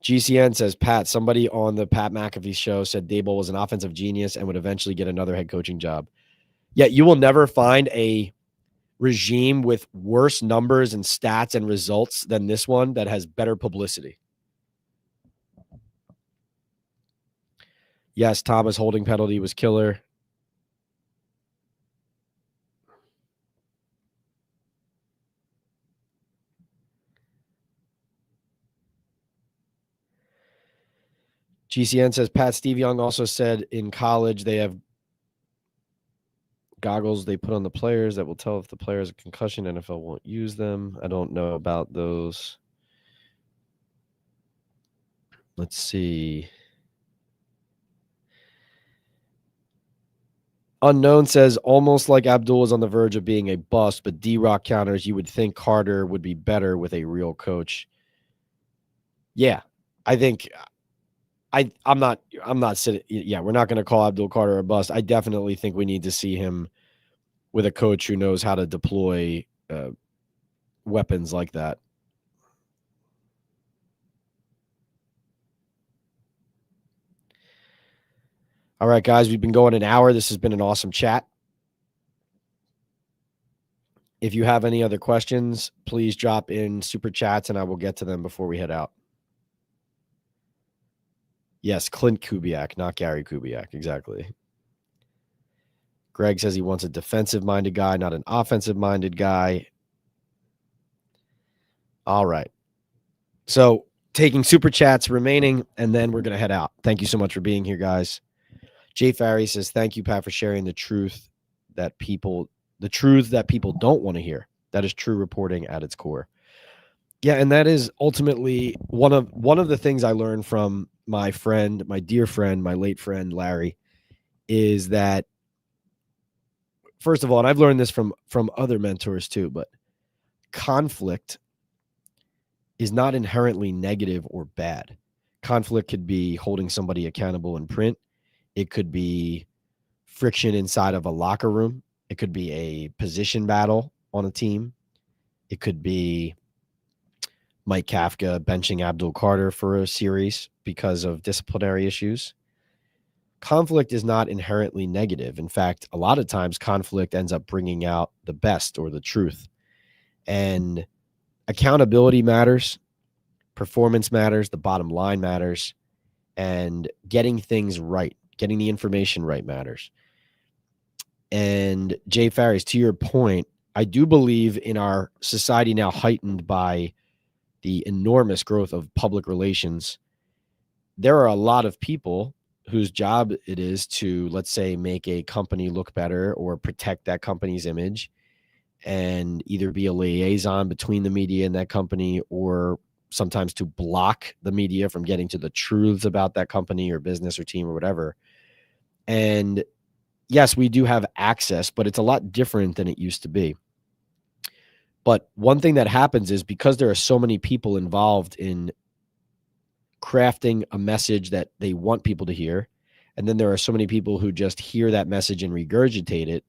GCN says, Pat, somebody on the Pat McAfee show said Daboll was an offensive genius and would eventually get another head coaching job. Yet you will never find a regime with worse numbers and stats and results than this one that has better publicity. Yes, Thomas holding penalty was killer. GCN says, Pat, Steve Young also said in college they have goggles they put on the players that will tell if the player has a concussion. NFL won't use them. I don't know about those. Let's see. Unknown says, almost like Abdul is on the verge of being a bust, but D-Rock counters, you would think Carter would be better with a real coach. Yeah, I think I'm not sitting. Yeah, we're not going to call Abdul Carter a bust. I definitely think we need to see him with a coach who knows how to deploy weapons like that. All right, guys, we've been going an hour. This has been an awesome chat. If you have any other questions, please drop in super chats and I will get to them before we head out. Yes, Clint Kubiak, not Gary Kubiak. Exactly. Greg says he wants a defensive-minded guy, not an offensive-minded guy. All right. So taking super chats remaining, and then we're going to head out. Thank you so much for being here, guys. Jay Farry says, thank you, Pat, for sharing the truth that people don't want to hear. That is true reporting at its core. Yeah, and that is ultimately one of the things I learned from my friend, my dear friend, my late friend, Larry, is that, first of all, and I've learned this from other mentors too, but conflict is not inherently negative or bad. Conflict could be holding somebody accountable in print. It could be friction inside of a locker room. It could be a position battle on a team. It could be Mike Kafka benching Abdul Carter for a series because of disciplinary issues. Conflict is not inherently negative. In fact, a lot of times conflict ends up bringing out the best or the truth. And accountability matters. Performance matters. The bottom line matters. And getting things right, getting the information right matters. And Jay Farris, to your point, I do believe in our society now heightened by the enormous growth of public relations. There are a lot of people whose job it is to, let's say, make a company look better or protect that company's image and either be a liaison between the media and that company, or sometimes to block the media from getting to the truths about that company or business or team or whatever. And yes, we do have access, but it's a lot different than it used to be. But one thing that happens is because there are so many people involved in crafting a message that they want people to hear, and then there are so many people who just hear that message and regurgitate it,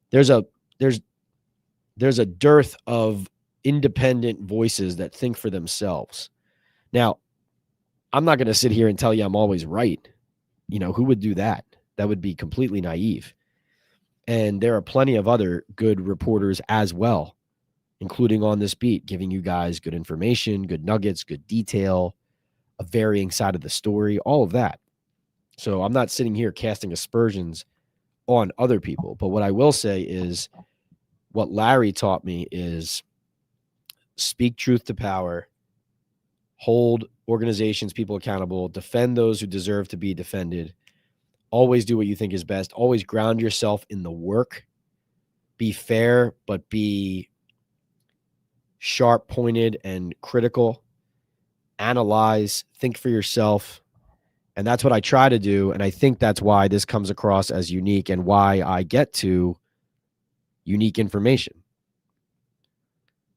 there's a dearth of independent voices that think for themselves. Now, I'm not going to sit here and tell you I'm always right. Who would do that? That would be completely naive. And there are plenty of other good reporters as well, including on this beat, giving you guys good information, good nuggets, good detail, a varying side of the story, all of that. So I'm not sitting here casting aspersions on other people. But what I will say is what Larry taught me is speak truth to power, hold organizations, people accountable, defend those who deserve to be defended, always do what you think is best, always ground yourself in the work, be fair, but be sharp pointed and critical, analyze, think for yourself. And that's what I try to do. And I think that's why this comes across as unique and why I get to unique information.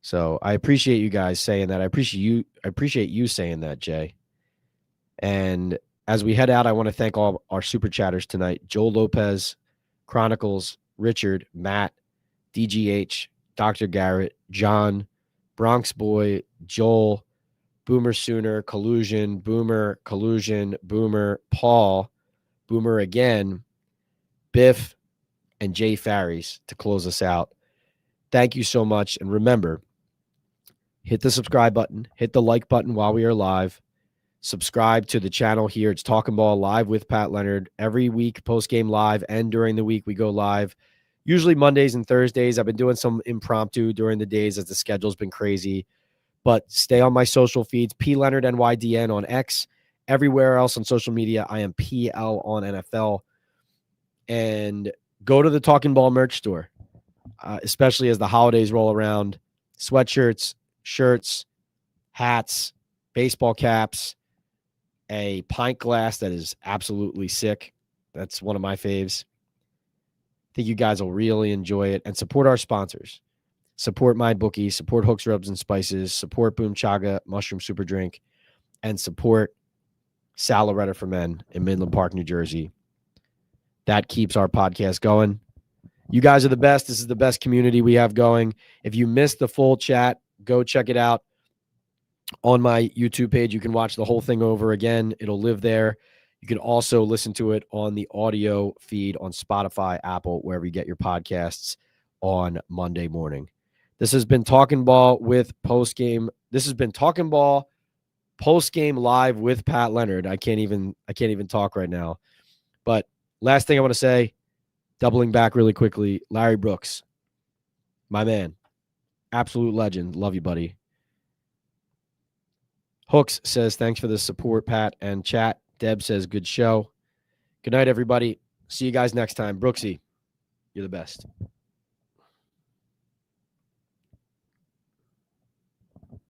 So I appreciate you guys saying that. I appreciate you saying that, Jay. And as we head out, I want to thank all our super chatters tonight. Joel Lopez, Chronicles, Richard, Matt, DGH, Dr. Garrett, John, Bronx Boy, Joel, Boomer Sooner, Collusion, Boomer, Paul, Boomer again, Biff, and Jay Faries to close us out. Thank you so much. And remember, hit the subscribe button, hit the like button while we are live. Subscribe to the channel here. It's Talking Ball live with Pat Leonard. Every week, post-game live, and during the week, we go live. Usually Mondays and Thursdays. I've been doing some impromptu during the days as the schedule's been crazy. But stay on my social feeds, P Leonard NYDN on X. Everywhere else on social media, I am PL on NFL. And go to the Talking Ball merch store, especially as the holidays roll around. Sweatshirts, shirts, hats, baseball caps, a pint glass that is absolutely sick. That's one of my faves. I think you guys will really enjoy it. And support our sponsors. Support MyBookie, support Hooks, Rubs, and Spices, support Boom Chaga Mushroom Super Drink, and support Sal Loretta for Men in Midland Park, New Jersey. That keeps our podcast going. You guys are the best. This is the best community we have going. If you missed the full chat, go check it out on my YouTube page. You can watch the whole thing over again. It'll live there. You can also listen to it on the audio feed on Spotify, Apple, wherever you get your podcasts on Monday morning. This has been Talking Ball with Postgame. This has been Talking Ball Postgame Live with Pat Leonard. I can't even talk right now. But last thing I want to say, doubling back really quickly, Larry Brooks, my man, absolute legend. Love you, buddy. Hooks says, thanks for the support, Pat and chat. Deb says, good show. Good night, everybody. See you guys next time. Brooksy, you're the best.